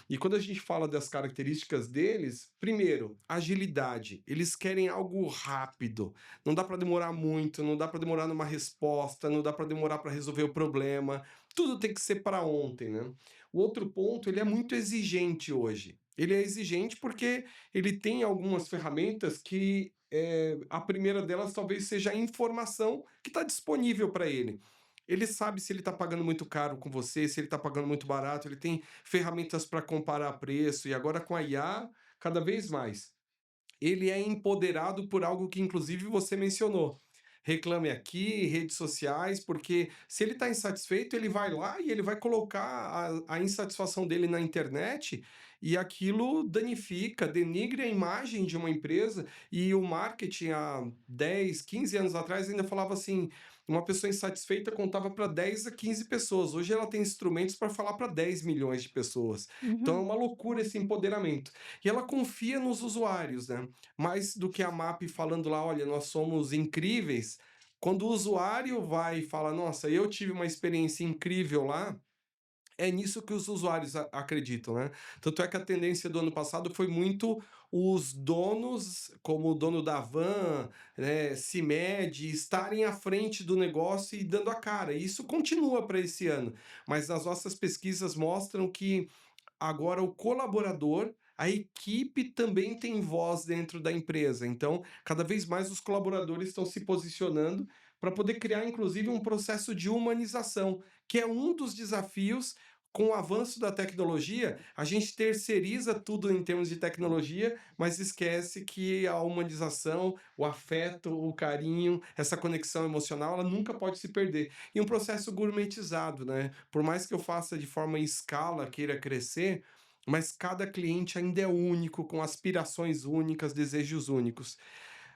E quando a gente fala das características deles, primeiro, agilidade. Eles querem algo rápido. Não dá para demorar muito, não dá para demorar numa resposta, não dá para demorar para resolver o problema. Tudo tem que ser para ontem, né? O outro ponto, ele é muito exigente hoje. Ele é exigente porque ele tem algumas ferramentas que a primeira delas talvez seja a informação que está disponível para ele. Ele sabe se ele está pagando muito caro com você, se ele está pagando muito barato, ele tem ferramentas para comparar preço, e agora com a IA, cada vez mais. Ele é empoderado por algo que inclusive você mencionou. Reclame aqui, redes sociais, porque se ele está insatisfeito, ele vai lá e ele vai colocar a insatisfação dele na internet e aquilo danifica, denigre a imagem de uma empresa. E o marketing há 10, 15 anos atrás ainda falava assim: uma pessoa insatisfeita contava para 10 a 15 pessoas. Hoje ela tem instrumentos para falar para 10 milhões de pessoas. Então é Uhum. uma loucura esse empoderamento. E ela confia nos usuários, né? Mais do que a MAP falando lá, olha, nós somos incríveis. Quando o usuário vai e fala, nossa, eu tive uma experiência incrível lá, é nisso que os usuários acreditam, né? Tanto é que a tendência do ano passado foi muito os donos, como o dono da van, né, CIMED, estarem à frente do negócio e dando a cara. E isso continua para esse ano. Mas as nossas pesquisas mostram que agora o colaborador, a equipe também tem voz dentro da empresa. Então, cada vez mais os colaboradores estão se posicionando para poder criar, inclusive, um processo de humanização, que é um dos desafios. Com o avanço da tecnologia, a gente terceiriza tudo em termos de tecnologia, mas esquece que a humanização, o afeto, o carinho, essa conexão emocional, ela nunca pode se perder. E um processo gourmetizado, né? Por mais que eu faça de forma em escala, queira crescer, mas cada cliente ainda é único, com aspirações únicas, desejos únicos.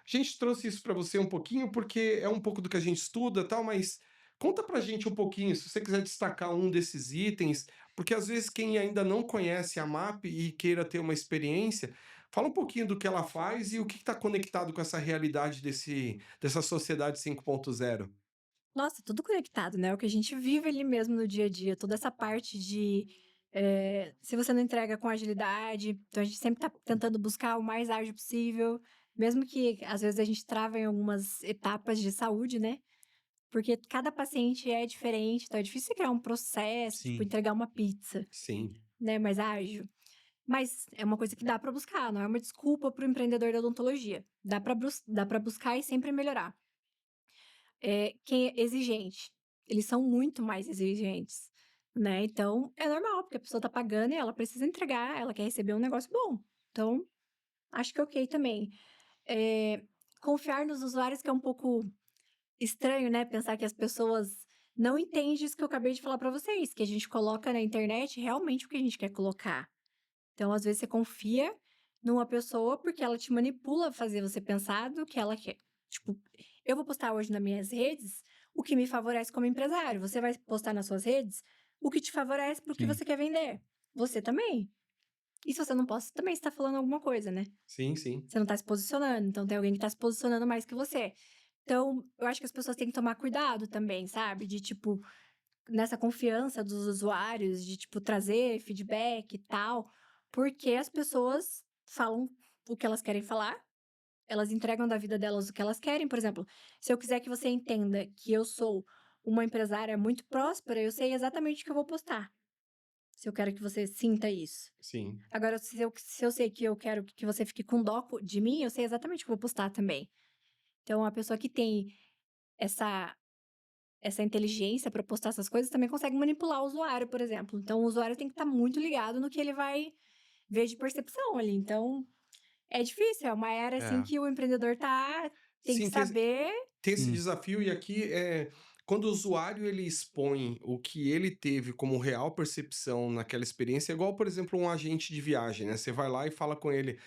A gente trouxe isso para você um pouquinho, porque é um pouco do que a gente estuda, tal, mas conta pra gente um pouquinho, se você quiser destacar um desses itens, porque às vezes quem ainda não conhece a MAP e queira ter uma experiência, fala um pouquinho do que ela faz e o que está conectado com essa realidade dessa sociedade 5.0. Nossa, tudo conectado, né? O que a gente vive ali mesmo no dia a dia, toda essa parte de se você não entrega com agilidade, então a gente sempre tá tentando buscar o mais ágil possível, mesmo que às vezes a gente trava em algumas etapas de saúde, né? Porque cada paciente é diferente, então é difícil você criar um processo, tipo, Sim. entregar uma pizza, Sim, né, mais ágil. Mas é uma coisa que dá pra buscar, não é uma desculpa para o empreendedor da odontologia. Dá para buscar e sempre melhorar. Quem é exigente, eles são muito mais exigentes, né, então é normal, porque a pessoa tá pagando e ela precisa entregar, ela quer receber um negócio bom. Então, acho que é ok também. Eh, Confiar nos usuários que é um pouco estranho, né, pensar que as pessoas não entendem isso que eu acabei de falar pra vocês, que a gente coloca na internet realmente o que a gente quer colocar. Então, às vezes, você confia numa pessoa porque ela te manipula a fazer você pensar do que ela quer. Tipo, eu vou postar hoje nas minhas redes o que me favorece como empresário. Você vai postar nas suas redes o que te favorece pro que Sim. você quer vender. Você também. E se você não posta, também está falando alguma coisa, né? Sim, sim. Você não tá se posicionando, então tem alguém que tá se posicionando mais que você. Então, eu acho que as pessoas têm que tomar cuidado também, sabe? De, tipo, nessa confiança dos usuários, de, tipo, trazer feedback e tal, porque as pessoas falam o que elas querem falar, elas entregam da vida delas o que elas querem. Por exemplo, se eu quiser que você entenda que eu sou uma empresária muito próspera, eu sei exatamente o que eu vou postar. Se eu quero que você sinta isso. Sim. Agora, se eu sei que eu quero que você fique com dó de mim, eu sei exatamente o que eu vou postar também. Então, a pessoa que tem essa, essa inteligência para postar essas coisas também consegue manipular o usuário, por exemplo. Então, o usuário tem que estar muito ligado no que ele vai ver de percepção ali. Então, é difícil, é uma era assim É. que o empreendedor tem que Sim, saber. tem esse Sim. desafio e aqui quando o usuário ele expõe o que ele teve como real percepção naquela experiência, é igual, por exemplo, um agente de viagem, né? Você vai lá e fala com ele,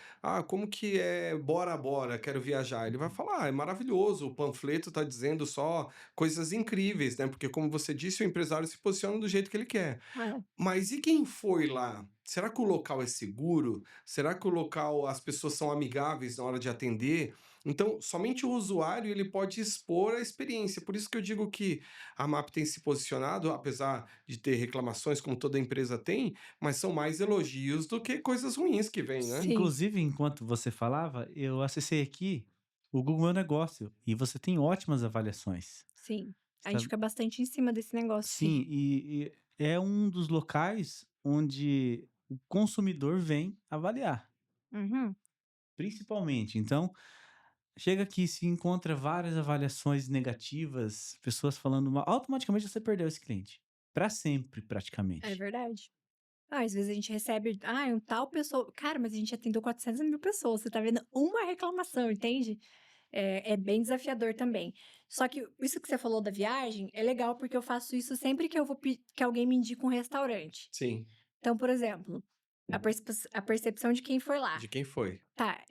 como que é, bora, bora, quero viajar. Ele vai falar, é maravilhoso, o panfleto tá dizendo só coisas incríveis, né? Porque como você disse, o empresário se posiciona do jeito que ele quer. Ah, Mas e quem foi lá? Será que o local é seguro? Será que o local, as pessoas são amigáveis na hora de atender? Então, somente o usuário ele pode expor a experiência. Por isso que eu digo que a MAP tem se posicionado, apesar de ter reclamações, como toda empresa tem, mas são mais elogios do que coisas ruins que vêm, né? sim, Inclusive, enquanto você falava, eu acessei aqui o Google Meu Negócio e você tem ótimas avaliações. sim. A gente Sabe? fica bastante em cima desse negócio, sim. Sim, e é um dos locais onde o consumidor vem avaliar, Uhum. principalmente. Então, chega aqui, se encontra várias avaliações negativas, pessoas falando mal, automaticamente você perdeu esse cliente. Para sempre, É praticamente. verdade. Às vezes a gente recebe, um tal pessoa. Cara, mas a gente atendeu 400 mil pessoas. Você tá vendo uma reclamação, entende? É bem desafiador também. Só que isso que você falou da viagem é legal porque eu faço isso sempre que eu vou que alguém me indica um restaurante. Sim. Então, por exemplo, a percepção de quem foi lá. De quem foi? Tá,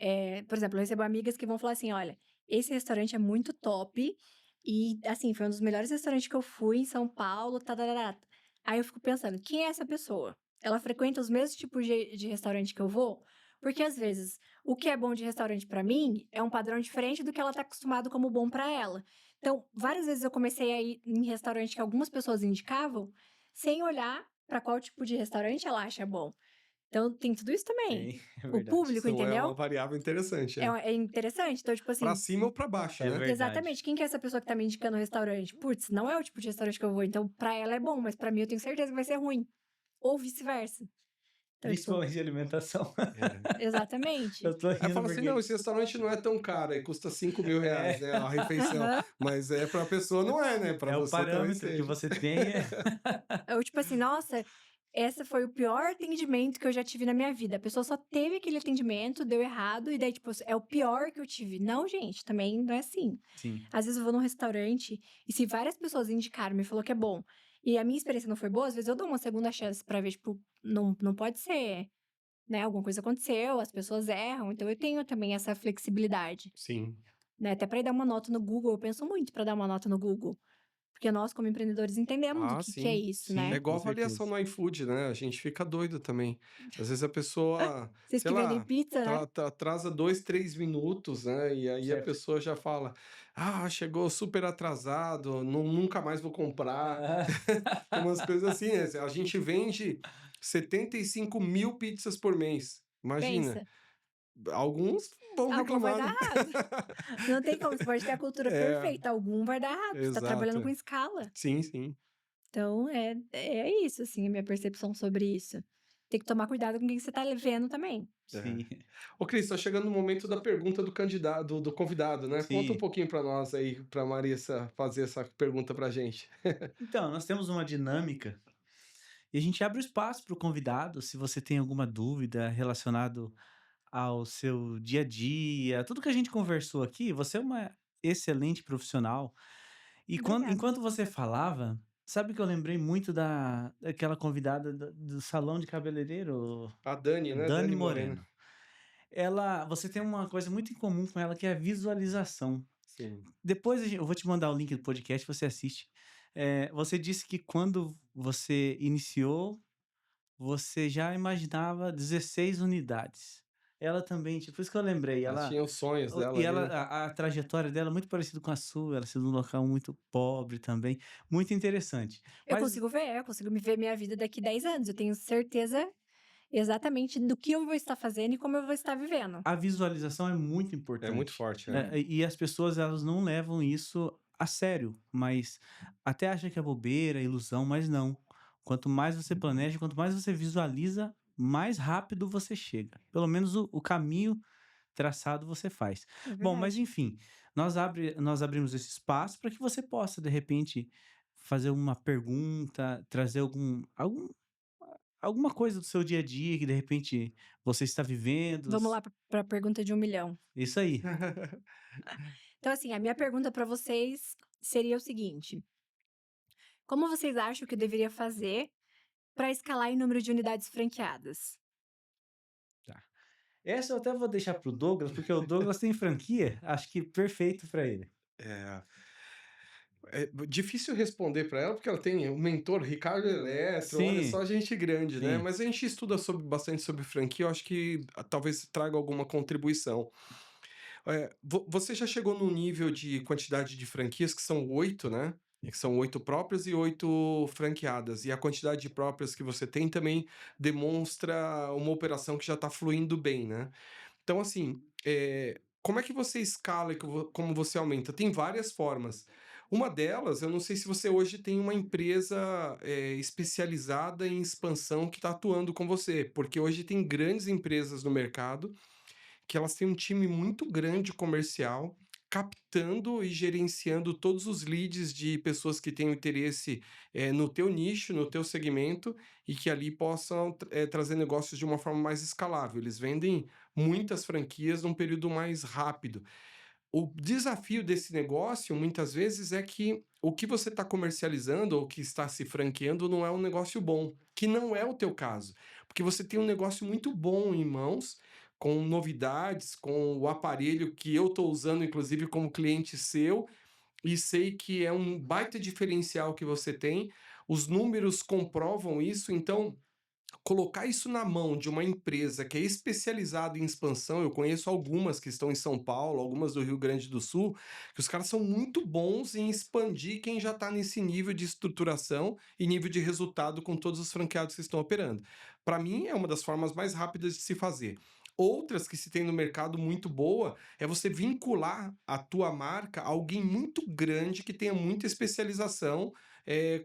por exemplo, eu recebo amigas que vão falar assim: olha, esse restaurante é muito top. E, assim, foi um dos melhores restaurantes que eu fui em São Paulo. Tá, tá, tá, tá. Aí eu fico pensando, quem é essa pessoa? Ela frequenta os mesmos tipos de restaurante que eu vou? Porque às vezes o que é bom de restaurante pra mim é um padrão diferente do que ela tá acostumado como bom pra ela. Então, várias vezes eu comecei a ir em restaurante que algumas pessoas indicavam, sem olhar pra qual tipo de restaurante ela acha bom. Então, tem tudo isso também. Tem, é O verdade. público, Isso é uma entendeu? variável interessante, É interessante. Então, tipo Para assim, cima ou para baixo, É né? verdade. exatamente, quem que é essa pessoa que tá me indicando o restaurante? Putz, não é o tipo de restaurante que eu vou, então pra ela é bom, mas pra mim eu tenho certeza que vai ser ruim. Ou vice-versa. Então, tipo, Principalmente de alimentação. É. exatamente. Eu tô Aí rindo fala assim, porque... não, esse restaurante não é tão caro, aí custa 5 mil reais, É, né, a refeição. Aham. Mas pra pessoa não é, né? Pra é o você talvez parâmetro que seja. você tem. Ou tipo assim, nossa, essa foi o pior atendimento que eu já tive na minha vida. A pessoa só teve aquele atendimento, deu errado, e daí, tipo, é o pior que eu tive. Não, gente, também não é assim. Sim, Às vezes eu vou num restaurante e se várias pessoas indicaram, me falou que é bom, e a minha experiência não foi boa, às vezes eu dou uma segunda chance pra ver, tipo, não pode ser, né? Alguma coisa aconteceu, as pessoas erram, então eu tenho também essa flexibilidade, Sim. né? Até pra ir dar uma nota no Google, eu penso muito pra dar uma nota no Google, porque nós, como empreendedores, entendemos do Ah, que é sim. isso, É sim, né? igual com avaliação certeza. no iFood, né? A gente fica doido também. Às vezes a pessoa, Vocês sei que vendem lá, pizza, né? atrasa 2, 3 minutos, né? E aí a Certo. pessoa já fala, chegou super atrasado, nunca mais vou comprar. Ah, Tem umas coisas assim, né? A gente vende 75 mil pizzas por mês. Imagina. Pensa, Alguns vão algum vai reclamar, dar né? errado. Não tem como, você pode ter a cultura É, perfeita, algum vai dar errado, você tá trabalhando com exato. escala. Sim, sim. Então, é isso, assim, a minha percepção sobre isso. Tem que tomar cuidado com quem você tá vendo também. É. sim, Ô, Cris, tá chegando o momento da pergunta do candidato, do convidado, né? Conta um sim. pouquinho para nós aí, para Marissa fazer essa pergunta pra gente. Então, nós temos uma dinâmica e a gente abre o espaço para o convidado, se você tem alguma dúvida relacionado ao seu dia a dia, tudo que a gente conversou aqui, você é uma excelente profissional, E Obrigada. enquanto você falava, sabe que eu lembrei muito daquela convidada do salão de cabeleireiro, A Dani, a né? Dani Dani Moreno. Moreno. Você tem uma coisa muito em comum com ela, que é a visualização. Sim. Depois eu vou te mandar o link do podcast, você assiste. Você disse que quando você iniciou, você já imaginava 16 unidades. Ela também, tipo, por isso que eu lembrei, Ela tinha os sonhos dela e ali, ela, né? a trajetória dela é muito parecida com a sua, ela saiu de um local muito pobre também, muito interessante. Mas Eu consigo me ver minha vida daqui 10 anos. Eu tenho certeza exatamente do que eu vou estar fazendo e como eu vou estar vivendo. a visualização é muito É muito importante. forte, né? E as pessoas, elas não levam isso a sério, mas até acham que é bobeira, ilusão, mas não. Quanto mais você planeja, quanto mais você visualiza, mais rápido você chega. Pelo menos o caminho traçado você faz. É Bom, mas verdade. enfim, nós abrimos esse espaço para que você possa, de repente, fazer uma pergunta, trazer alguma coisa do seu dia a dia que, de repente, você está vivendo. Vamos lá para a pergunta de 1 milhão. Isso aí. Então, assim, a minha pergunta para vocês seria o seguinte: como vocês acham que eu deveria fazer para escalar em número de unidades franqueadas? Tá. Essa eu até vou deixar pro Douglas, porque o Douglas tem franquia, acho que perfeito para ele. É, é difícil responder para ela, porque ela tem o mentor Ricardo Eletro, olha Sim, só, gente grande, né? sim. Mas a gente estuda bastante sobre franquia, eu acho que talvez traga alguma contribuição. Você já chegou num nível de quantidade de franquias que são 8, né? Que são 8 próprias e 8 franqueadas. E a quantidade de próprias que você tem também demonstra uma operação que já está fluindo bem, né? Então, assim, como é que você escala e como você aumenta? Tem várias formas. Uma delas, eu não sei se você hoje tem uma empresa especializada em expansão que está atuando com você, porque hoje tem grandes empresas no mercado que elas têm um time muito grande comercial, captando e gerenciando todos os leads de pessoas que têm interesse no teu nicho, no teu segmento, e que ali possam trazer negócios de uma forma mais escalável. Eles vendem muitas franquias num período mais rápido. O desafio desse negócio, muitas vezes, é que o que você está comercializando ou que está se franqueando não é um negócio bom, que não é o teu caso, porque você tem um negócio muito bom em mãos, com novidades, com o aparelho que eu estou usando, inclusive, como cliente seu, e sei que é um baita diferencial que você tem. Os números comprovam isso, então colocar isso na mão de uma empresa que é especializada em expansão, eu conheço algumas que estão em São Paulo, algumas do Rio Grande do Sul, que os caras são muito bons em expandir quem já está nesse nível de estruturação e nível de resultado com todos os franqueados que estão operando. Para mim, é uma das formas mais rápidas de se fazer. Outras que se tem no mercado muito boa é você vincular a tua marca a alguém muito grande que tenha muita especialização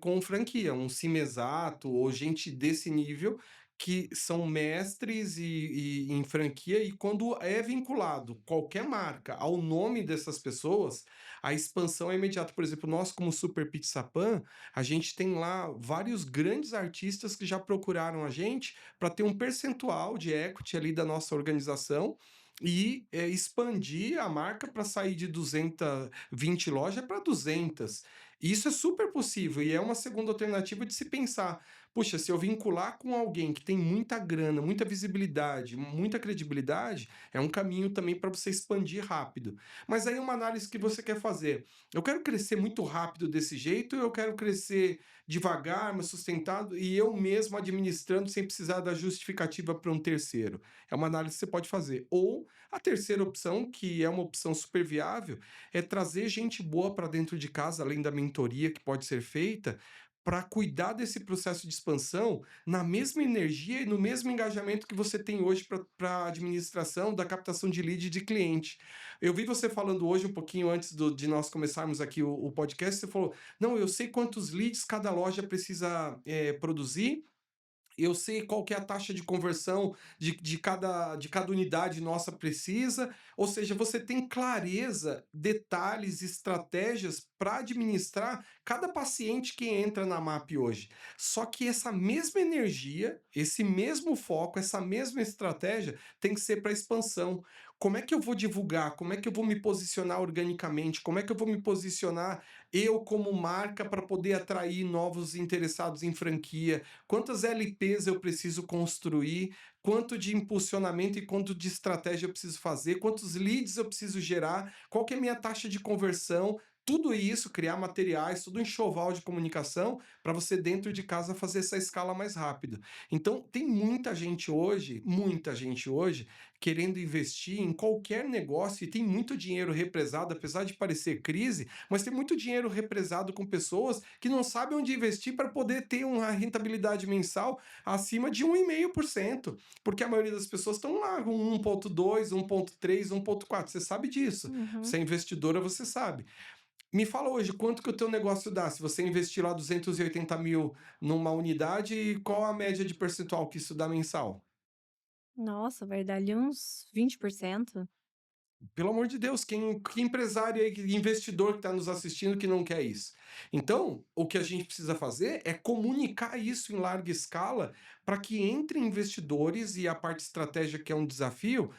com franquia, um Cimesato ou gente desse nível que são mestres em franquia, e quando é vinculado qualquer marca ao nome dessas pessoas, a expansão é imediata. Por exemplo, nós como Super Pizza Pan, a gente tem lá vários grandes artistas que já procuraram a gente para ter um percentual de equity ali da nossa organização e expandir a marca para sair de 220 lojas para 200. Isso é super possível e é uma segunda alternativa de se pensar. Puxa, se eu vincular com alguém que tem muita grana, muita visibilidade, muita credibilidade, é um caminho também para você expandir rápido. Mas aí é uma análise que você quer fazer. Eu quero crescer muito rápido desse jeito, ou eu quero crescer devagar, mas sustentado, e eu mesmo administrando sem precisar da justificativa para um terceiro. É uma análise que você pode fazer. Ou a terceira opção, que é uma opção super viável, é trazer gente boa para dentro de casa, além da mentoria que pode ser feita, para cuidar desse processo de expansão na mesma energia e no mesmo engajamento que você tem hoje para a administração da captação de lead de cliente. Eu vi você falando hoje, um pouquinho antes de nós começarmos aqui o podcast, você falou, não, eu sei quantos leads cada loja precisa produzir, eu sei qual que é a taxa de conversão de cada unidade nossa precisa, ou seja, você tem clareza, detalhes, estratégias para administrar cada paciente que entra na MAP hoje. Só que essa mesma energia, esse mesmo foco, essa mesma estratégia tem que ser para expansão. como é que eu vou divulgar? Como é que eu vou me posicionar organicamente? Como é que eu vou me posicionar eu como marca para poder atrair novos interessados em franquia? Quantas LPs eu preciso construir? Quanto de impulsionamento e quanto de estratégia eu preciso fazer? Quantos leads eu preciso gerar? Qual que é a minha taxa de conversão? Tudo isso, criar materiais, tudo um enxoval de comunicação para você dentro de casa fazer essa escala mais rápido. Então, tem muita gente hoje querendo investir em qualquer negócio e tem muito dinheiro represado, apesar de parecer crise, mas tem muito dinheiro represado com pessoas que não sabem onde investir para poder ter uma rentabilidade mensal acima de 1,5%, porque a maioria das pessoas estão lá com 1,2, 1,3, 1,4. Você sabe disso. Uhum. Você é investidora, você sabe. Me fala hoje, quanto que o teu negócio dá? Se você investir lá 280 mil numa unidade, qual a média de percentual que isso dá mensal? Nossa, vai dar ali uns 20%. Pelo amor de Deus, que empresário aí, que investidor que está nos assistindo que não quer isso? Então, o que a gente precisa fazer é comunicar isso em larga escala para que entrem investidores e a parte estratégia, que é um desafio,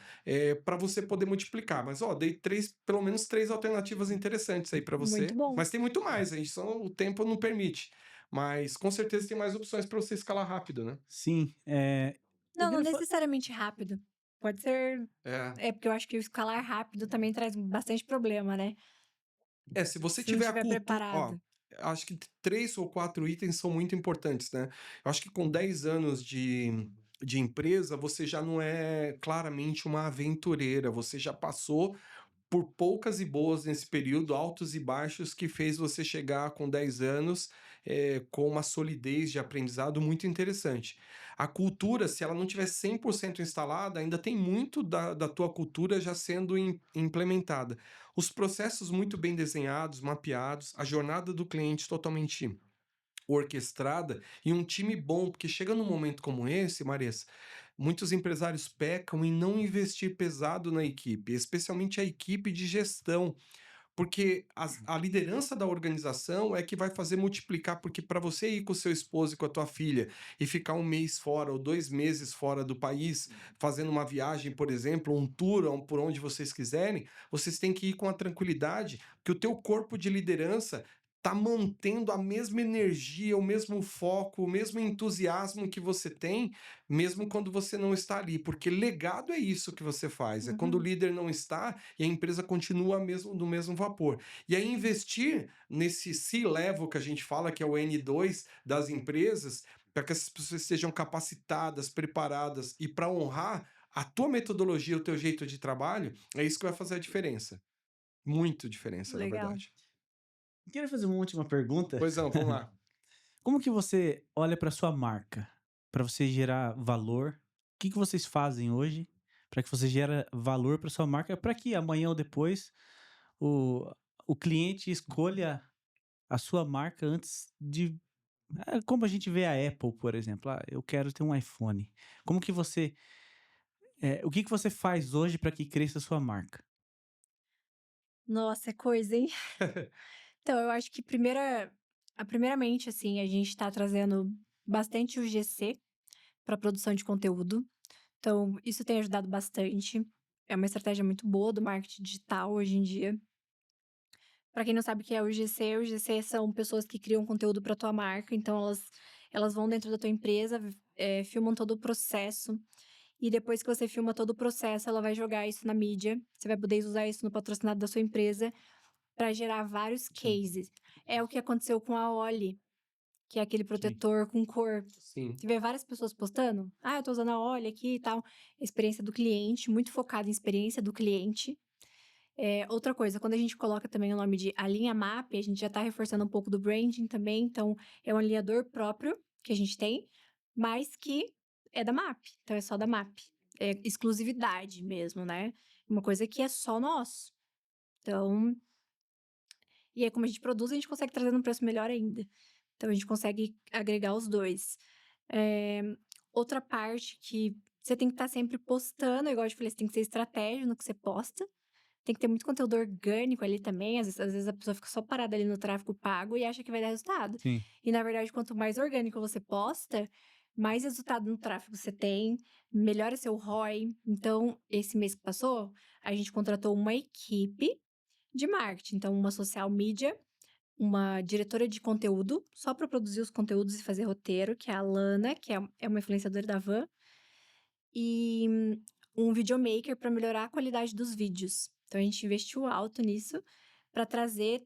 para você poder multiplicar. Mas, ó, dei pelo menos três alternativas interessantes aí para Muito você. bom. Mas tem muito mais, aí só o tempo não permite. Mas com certeza tem mais opções para você escalar rápido, né? Sim, eu Não, não queria fa necessariamente rápido. Pode ser. É. É porque eu acho que o escalar rápido também traz bastante problema, né? Se você Se não tiver a estiver cultura, ó, preparado. acho que 3 ou 4 itens são muito importantes, né. Eu acho que com 10 anos de empresa, você já não é claramente uma aventureira, você já passou por poucas e boas nesse período, altos e baixos, que fez você chegar com 10 anos, com uma solidez de aprendizado muito interessante. A cultura, se ela não tiver 100% instalada, ainda tem muito da tua cultura já sendo implementada. Os processos muito bem desenhados, mapeados, a jornada do cliente totalmente orquestrada e um time bom, porque chega num momento como esse, Maressa, muitos empresários pecam em não investir pesado na equipe, especialmente a equipe de gestão, porque a liderança da organização é que vai fazer multiplicar, porque para você ir com o seu esposo e com a tua filha e ficar 1 mês fora ou 2 meses fora do país, fazendo uma viagem, por exemplo, um tour por onde vocês quiserem, vocês têm que ir com a tranquilidade que o teu corpo de liderança está mantendo a mesma energia, o mesmo foco, o mesmo entusiasmo que você tem, mesmo quando você não está ali, porque legado é isso que você faz, é quando o Uhum. líder não está e a empresa continua mesmo no mesmo vapor. E aí investir nesse C-level que a gente fala, que é o N2 das empresas, para que essas pessoas estejam capacitadas, preparadas e para honrar a tua metodologia, o teu jeito de trabalho, é isso que vai fazer a diferença. Muito diferença, na Legal. verdade. eu queria fazer uma última pergunta. Pois não, vamos lá. Como que você olha para sua marca, para você gerar valor? O que que vocês fazem hoje para que você gere valor para sua marca, para que amanhã ou depois o o cliente escolha a sua marca antes de como a gente vê a Apple, por exemplo: "Ah, eu quero ter um iPhone". Como que você, o que que você faz hoje para que cresça a sua marca? Nossa, é coisa, hein? Então, eu acho que primeiramente, assim, a gente tá trazendo bastante o GC para produção de conteúdo. Então, isso tem ajudado bastante. É uma estratégia muito boa do marketing digital hoje em dia. Para quem não sabe o que é o GC são pessoas que criam conteúdo para tua marca, então elas vão dentro da tua empresa, filmam todo o processo, e depois que você filma todo o processo, ela vai jogar isso na mídia. Você vai poder usar isso no patrocinado da sua empresa para gerar vários Sim, cases. É o que aconteceu com a Olly, que é aquele sim. protetor com cor. Sim. Você vê várias pessoas postando: "Ah, eu tô usando a Olly aqui e tal". Experiência do cliente, muito focado em experiência do cliente. Outra coisa, quando a gente coloca também o nome de Alinha Map, a gente já tá reforçando um pouco do branding também, então é um alinhador próprio que a gente tem, mas que é da MAP, então é só da MAP. É exclusividade mesmo, né, uma coisa que é só nosso. Então e aí como a gente produz, a gente consegue trazer num preço melhor ainda. Então a gente consegue agregar os 2. Eh, Outra parte que você tem que estar sempre postando, igual eu te falei, você tem que ser estratégico no que você posta. Tem que ter muito conteúdo orgânico ali também, às vezes a pessoa fica só parada ali no tráfego pago e acha que vai dar resultado. Sim. E na verdade, quanto mais orgânico você posta, mais resultado no tráfego você tem, melhora seu ROI. Então, esse mês que passou, a gente contratou uma equipe de marketing, então uma social media, uma diretora de conteúdo, só para produzir os conteúdos e fazer roteiro, que é a Lana, que é uma influenciadora da Van, e um videomaker para melhorar a qualidade dos vídeos. Então, a gente investiu alto nisso para trazer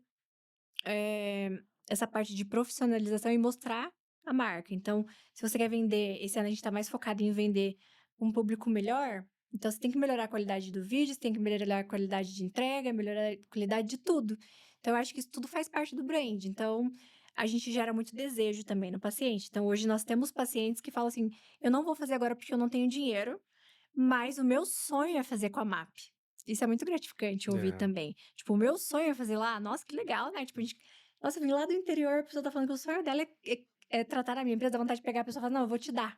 essa parte de profissionalização e mostrar a marca. Então, se você quer vender, esse ano a gente está mais focado em vender um público melhor, então você tem que melhorar a qualidade do vídeo, você tem que melhorar a qualidade de entrega, melhorar a qualidade de tudo. Então, eu acho que isso tudo faz parte do brand. Então, a gente gera muito desejo também no paciente. Então, hoje nós temos pacientes que falam assim: eu não vou fazer agora porque eu não tenho dinheiro, mas o meu sonho é fazer com a MAP. Isso é muito gratificante ouvir É. também. Tipo, o meu sonho é fazer lá. Nossa, que legal, né? Tipo, a gente... Nossa, eu vim lá do interior, a pessoa tá falando que o sonho dela é tratar a minha empresa, dá vontade de pegar a pessoa e falar: não, eu vou te dar.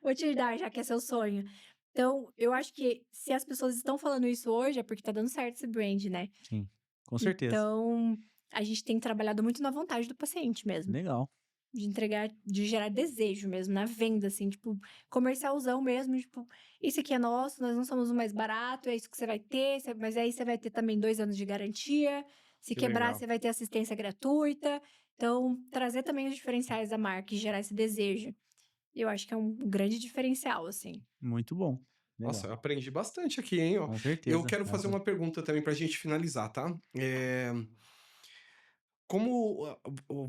Vou te dar, já que é seu sonho. Então, eu acho que se as pessoas estão falando isso hoje, é porque tá dando certo esse brand, né? Sim, com certeza. Então, a gente tem trabalhado muito na vontade do paciente mesmo. Legal. De entregar, de gerar desejo mesmo, na venda, assim, tipo, comercialzão mesmo, tipo, isso aqui é nosso, nós não somos o mais barato, é isso que você vai ter, mas aí você vai ter também 2 anos de garantia, se Que quebrar, legal. você vai ter assistência gratuita. Então, trazer também os diferenciais da marca e gerar esse desejo, eu acho que é um grande diferencial, assim. Muito bom. Nossa, Legal. eu aprendi bastante aqui, hein? Ó. Com Eu certeza. quero fazer uma pergunta também para a gente finalizar, tá? Como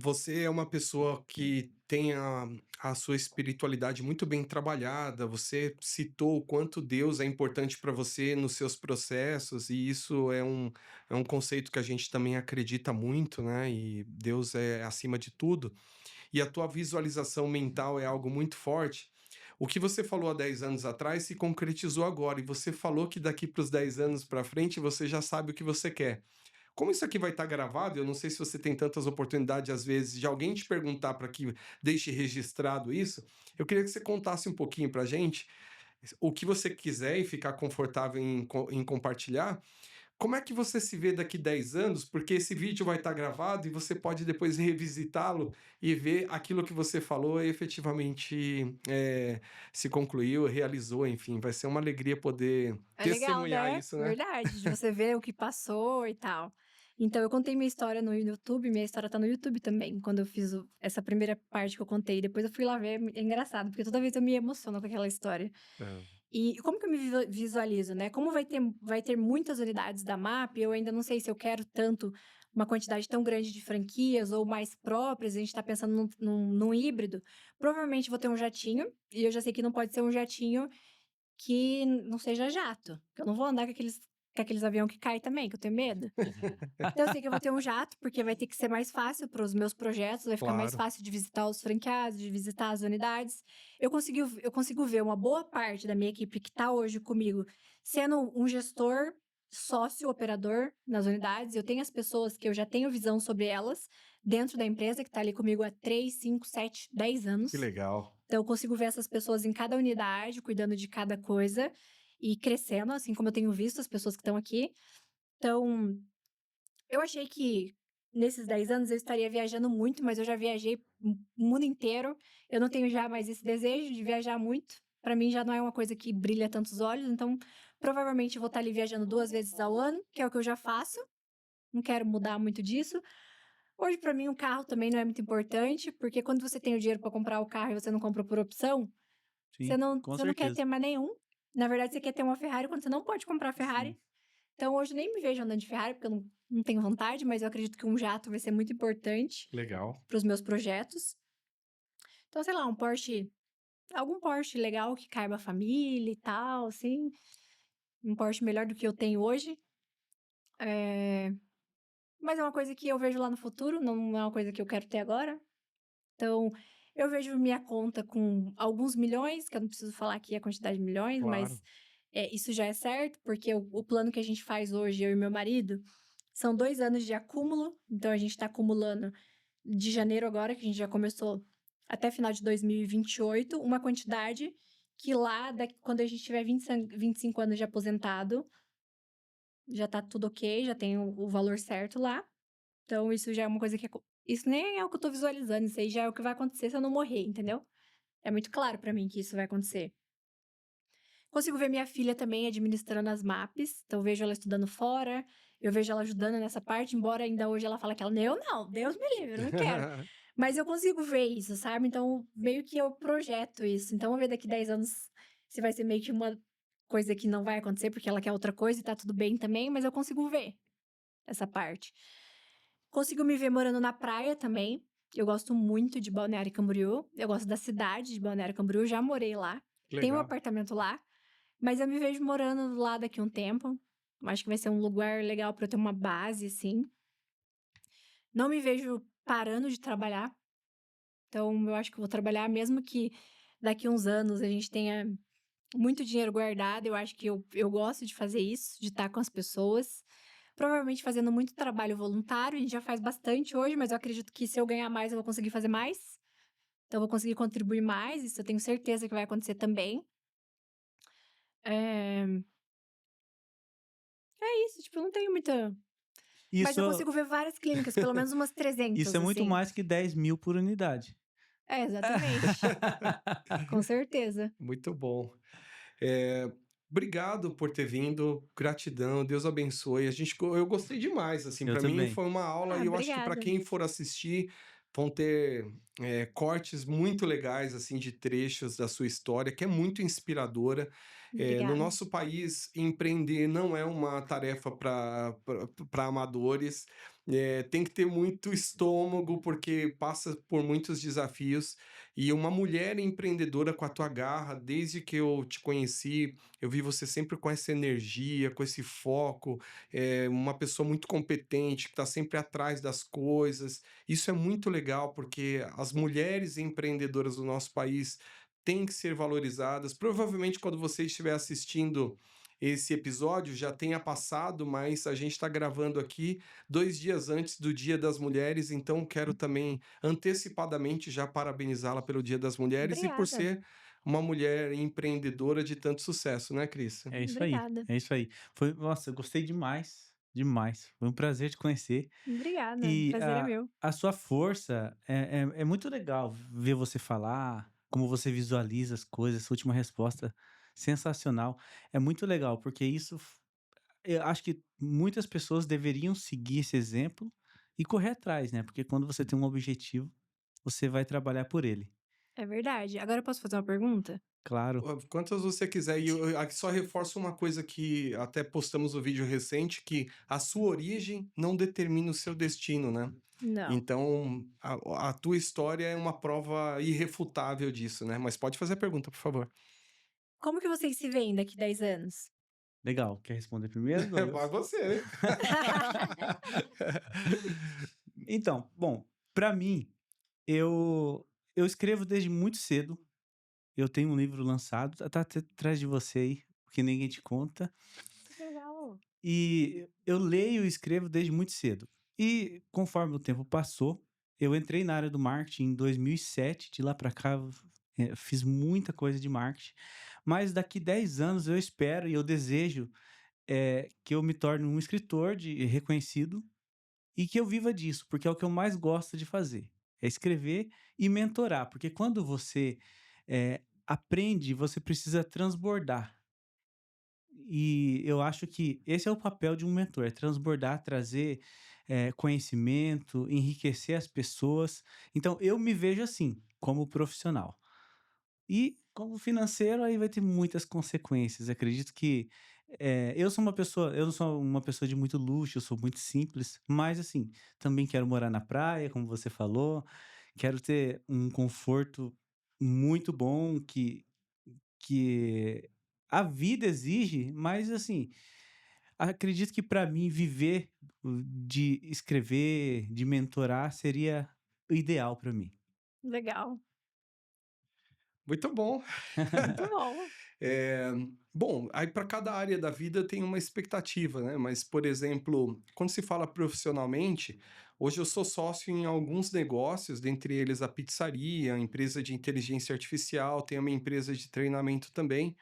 você é uma pessoa que tem a sua espiritualidade muito bem trabalhada, você citou o quanto Deus é importante para você nos seus processos, e isso é um conceito que a gente também acredita muito, né? E Deus é acima de tudo. E a tua visualização mental é algo muito forte. O que você falou há 10 anos atrás se concretizou agora, e você falou que daqui para os 10 anos para frente você já sabe o que você quer. Como isso aqui vai estar gravado, eu não sei se você tem tantas oportunidades, às vezes, de alguém te perguntar para que deixe registrado isso. Eu queria que você contasse um pouquinho para a gente o que você quiser e ficar confortável em compartilhar. Como é que você se vê daqui 10 anos? Porque esse vídeo vai estar gravado e você pode depois revisitá-lo e ver aquilo que você falou e efetivamente se concluiu, realizou, enfim. Vai ser uma alegria poder É legal, testemunhar né? isso, né? Verdade, de você ver o que passou e tal. Então, eu contei minha história no YouTube, minha história tá no YouTube também, quando eu fiz essa primeira parte que eu contei. Depois eu fui lá ver, é engraçado, porque toda vez eu me emociono com aquela história. É. E como que eu me visualizo, né? Como vai ter muitas unidades da MAP, eu ainda não sei se eu quero tanto uma quantidade tão grande de franquias ou mais próprias, a gente tá pensando num híbrido. Provavelmente vou ter um jatinho, e eu já sei que não pode ser um jatinho que não seja jato, que eu não vou andar com aqueles aviões que caem também, que eu tenho medo. Então eu sei que eu vou ter um jato, porque vai ter que ser mais fácil para os meus projetos, vai ficar mais Claro. fácil de visitar os franqueados, de visitar as unidades. Eu consigo ver uma boa parte da minha equipe que está hoje comigo sendo um gestor, sócio, operador nas unidades. Eu tenho as pessoas que eu já tenho visão sobre elas dentro da empresa, que está ali comigo há 3, 5, 7, 10 anos. Que legal. Então, eu consigo ver essas pessoas em cada unidade, cuidando de cada coisa e crescendo, assim como eu tenho visto as pessoas que estão aqui. Então, eu achei que nesses 10 anos eu estaria viajando muito, mas eu já viajei o mundo inteiro. Eu não tenho já mais esse desejo de viajar muito. Para mim, já não é uma coisa que brilha tantos olhos. Então, provavelmente eu vou estar ali viajando 2 vezes ao ano, que é o que eu já faço. Não quero mudar muito disso. Hoje, para mim, um carro também não é muito importante, porque quando você tem o dinheiro para comprar o carro e você não compra por opção, Sim, com você não quer certeza. ter mais nenhum. Na verdade, você quer ter uma Ferrari quando você não pode comprar a Ferrari. Sim. Então, hoje nem me vejo andando de Ferrari, porque eu não tenho vontade, mas eu acredito que um jato vai ser muito importante Legal. para os meus projetos. Então, sei lá, um Porsche, algum Porsche legal que caiba a família e tal, assim. Um Porsche melhor do que eu tenho hoje. Mas é uma coisa que eu vejo lá no futuro, não é uma coisa que eu quero ter agora. Então, eu vejo minha conta com alguns milhões, que eu não preciso falar aqui a quantidade de milhões, Claro. mas isso já é certo, porque o plano que a gente faz hoje, eu e meu marido, são 2 anos de acúmulo. Então, a gente está acumulando de janeiro agora, que a gente já começou, até final de 2028, uma quantidade que lá, quando a gente tiver 25 anos de aposentado, já tá tudo ok, já tem o valor certo lá. Então, isso já é uma coisa que... Isso nem é o que eu tô visualizando, isso aí já é o que vai acontecer se eu não morrer, entendeu? É muito claro pra mim que isso vai acontecer. Consigo ver minha filha também administrando as MAPs, então eu vejo ela estudando fora, eu vejo ela ajudando nessa parte, embora ainda hoje ela fala que ela, eu não, Deus me livre, eu não quero. Mas eu consigo ver isso, sabe? Então, meio que eu projeto isso. Então, vamos ver daqui 10 anos se vai ser meio que uma coisa que não vai acontecer, porque ela quer outra coisa e tá tudo bem também, mas eu consigo ver essa parte. Consigo me ver morando na praia também. Eu gosto muito de Balneário Camboriú. Eu gosto da cidade de Balneário Camboriú, já morei lá. Tenho um Legal. apartamento lá, mas eu me vejo morando lá daqui a um tempo. Acho que vai ser um lugar legal pra eu ter uma base, assim. Não me vejo parando de trabalhar. Então, eu acho que eu vou trabalhar, mesmo que daqui a uns anos a gente tenha muito dinheiro guardado. Eu acho que eu gosto de fazer isso, de estar com as pessoas. Provavelmente fazendo muito trabalho voluntário. A gente já faz bastante hoje, mas eu acredito que se eu ganhar mais, eu vou conseguir fazer mais. Então, eu vou conseguir contribuir mais. Isso eu tenho certeza que vai acontecer também. É, é isso, tipo, eu não tenho muita. Mas eu Isso, consigo ver várias clínicas, pelo menos umas isso é 300, muito assim. mais que 10.000 por unidade. É, exatamente. Com certeza. Muito bom. Eh, Obrigado por ter vindo, gratidão, Deus abençoe. Eu gostei demais, assim, Eu para mim também. foi uma aula Ah, e eu acho que para obrigada. quem for assistir vão ter cortes muito legais, assim, de trechos da sua história, que é muito inspiradora. No Obrigada. nosso país, empreender não é uma tarefa para amadores. Tem que ter muito estômago, porque passa por muitos desafios. E uma mulher empreendedora com a tua garra, desde que eu te conheci, eu vi você sempre com essa energia, com esse foco, uma pessoa muito competente, que está sempre atrás das coisas. Isso é muito legal, porque as mulheres empreendedoras do nosso país têm que ser valorizadas. Provavelmente, quando você estiver assistindo esse episódio, já tenha passado, mas a gente está gravando aqui 2 dias antes do Dia das Mulheres, então quero também antecipadamente já parabenizá-la pelo Dia das Mulheres e por Obrigada. ser uma mulher empreendedora de tanto sucesso, né, Cris? É isso aí, Obrigada. é isso aí. Nossa, eu gostei demais, demais. Foi um prazer te conhecer. Obrigada. O E prazer é meu. a sua força é muito legal ver você falar, como você visualiza as coisas, essa última resposta sensacional. É muito legal, porque eu acho que muitas pessoas deveriam seguir esse exemplo e correr atrás, né? Porque quando você tem um objetivo, você vai trabalhar por ele. É verdade. Agora eu posso fazer uma pergunta? Claro. Quantas você quiser. E eu aqui só reforço uma coisa que até postamos o vídeo recente, que a sua origem não determina o seu destino, né? Não. Então, a tua história é uma prova irrefutável disso, né? Mas pode fazer a pergunta, por favor. Como que vocês se veem daqui 10 anos? Legal. Quer responder primeiro, Vai Douglas? você, né? Então, bom, para mim, eu escrevo desde muito cedo. Eu tenho um livro lançado, tá atrás de você aí, porque ninguém te conta. Que legal. E eu leio e escrevo desde muito cedo. E conforme o tempo passou, eu entrei na área do marketing em 2007. De lá para cá, fiz muita coisa de marketing. Mas daqui 10 anos eu espero e eu desejo que eu me torne um escritor reconhecido e que eu viva disso, porque é o que eu mais gosto de fazer. É escrever e mentorar, porque quando você aprende, você precisa transbordar. E eu acho que esse é o papel de um mentor, é transbordar, trazer conhecimento, enriquecer as pessoas. Então, eu me vejo assim, como profissional. E como financeiro, aí vai ter muitas consequências. Acredito que eu não sou uma pessoa de muito luxo, eu sou muito simples, mas assim, também quero morar na praia, como você falou, quero ter um conforto muito bom que a vida exige, mas assim, acredito que para mim viver de escrever, de mentorar seria o ideal para mim. Legal. Muito bom. Muito bom. Eh, Bom, aí para cada área da vida tem uma expectativa, né? Mas, por exemplo, quando se fala profissionalmente, hoje eu sou sócio em alguns negócios, dentre eles a pizzaria, a empresa de inteligência artificial, tem a minha empresa de treinamento também.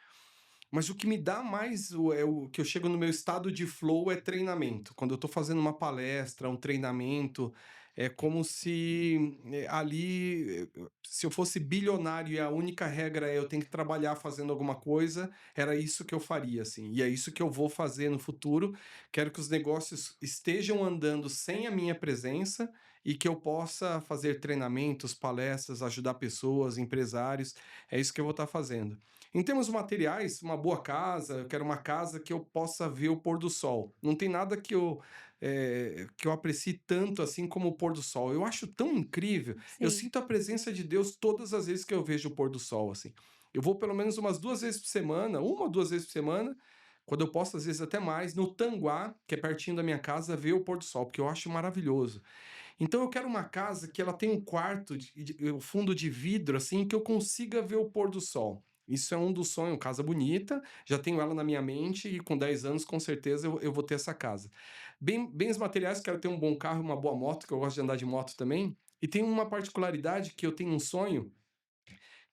Mas o que me dá mais é o que eu chego no meu estado de flow é treinamento. Quando eu estou fazendo uma palestra, um treinamento, É como se ali, se eu fosse bilionário e a única regra é eu tenho que trabalhar fazendo alguma coisa, era isso que eu faria, assim. E é isso que eu vou fazer no futuro. Quero que os negócios estejam andando sem a minha presença e que eu possa fazer treinamentos, palestras, ajudar pessoas, empresários. É isso que eu vou estar fazendo. Em termos materiais, uma boa casa, eu quero uma casa que eu possa ver o pôr do sol. Não tem nada que eu aprecie tanto assim como o pôr do sol. Eu acho tão incrível. Eu Sim. sinto a presença de Deus todas as vezes que eu vejo o pôr do sol, assim. Eu vou pelo menos umas 2 vezes por semana, uma ou 2 vezes por semana, quando eu posso, às vezes até mais, no Tanguá, que é pertinho da minha casa, ver o pôr do sol, porque eu acho maravilhoso. Então eu quero uma casa que ela tenha um quarto, o fundo de vidro, assim, que eu consiga ver o pôr do sol. Isso é um dos sonhos, casa bonita, já tenho ela na minha mente e com 10 anos com certeza eu vou ter essa casa. Bens materiais, quero ter um bom carro, uma boa moto, que eu gosto de andar de moto também. E tem uma particularidade que eu tenho um sonho,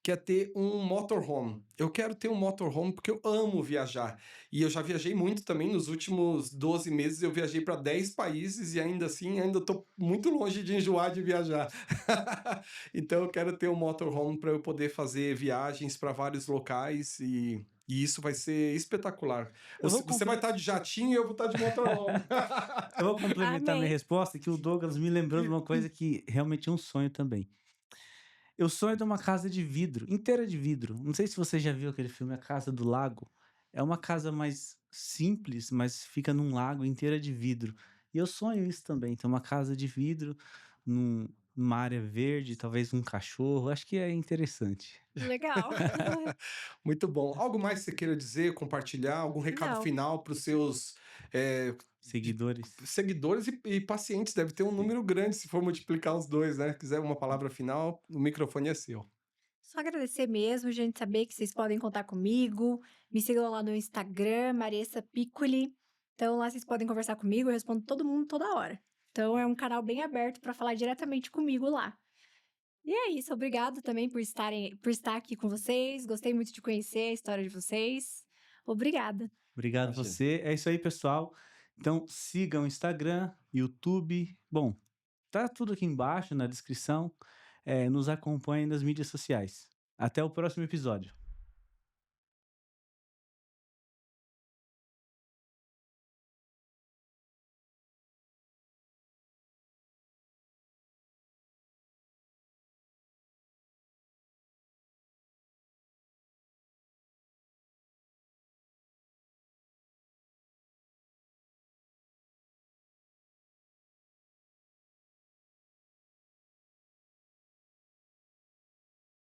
que é ter um motorhome. Eu quero ter um motorhome porque eu amo viajar. E eu já viajei muito também, nos últimos 12 meses eu viajei para 10 países e ainda assim ainda estou muito longe de enjoar de viajar. Então eu quero ter um motorhome para eu poder fazer viagens para vários locais e isso vai ser espetacular. Eu vou, Você vai estar de jatinho e eu vou estar de motorhome. eu vou complementar minha Amém. resposta, que o Douglas me lembrou de uma coisa que realmente é um sonho também. Eu sonho de uma casa de vidro, inteira de vidro. Não sei se você já viu aquele filme A Casa do Lago. É uma casa mais simples, mas fica num lago inteira de vidro. E eu sonho isso também, ter uma casa de vidro numa área verde, talvez um cachorro. Acho que é interessante. Legal. Muito bom. Algo mais que você queira dizer, compartilhar? Algum recado Não. final para os seus de Seguidores. seguidores e pacientes? Deve ter um Sim. número grande se for multiplicar os dois, né? Quiser uma palavra final, o microfone é seu. Só agradecer mesmo, gente, saber que vocês podem contar comigo. Me sigam lá no Instagram, Maressa Piccoli. Então lá vocês podem conversar comigo, eu respondo todo mundo toda hora. Então é um canal bem aberto para falar diretamente comigo lá. E é isso, obrigado também por estar aqui com vocês. Gostei muito de conhecer a história de vocês. Obrigada. Obrigado Imagina. você. É isso aí, pessoal. Então sigam o Instagram, YouTube. Bom, tá tudo aqui embaixo na descrição. Nos acompanhem nas mídias sociais. Até o próximo episódio.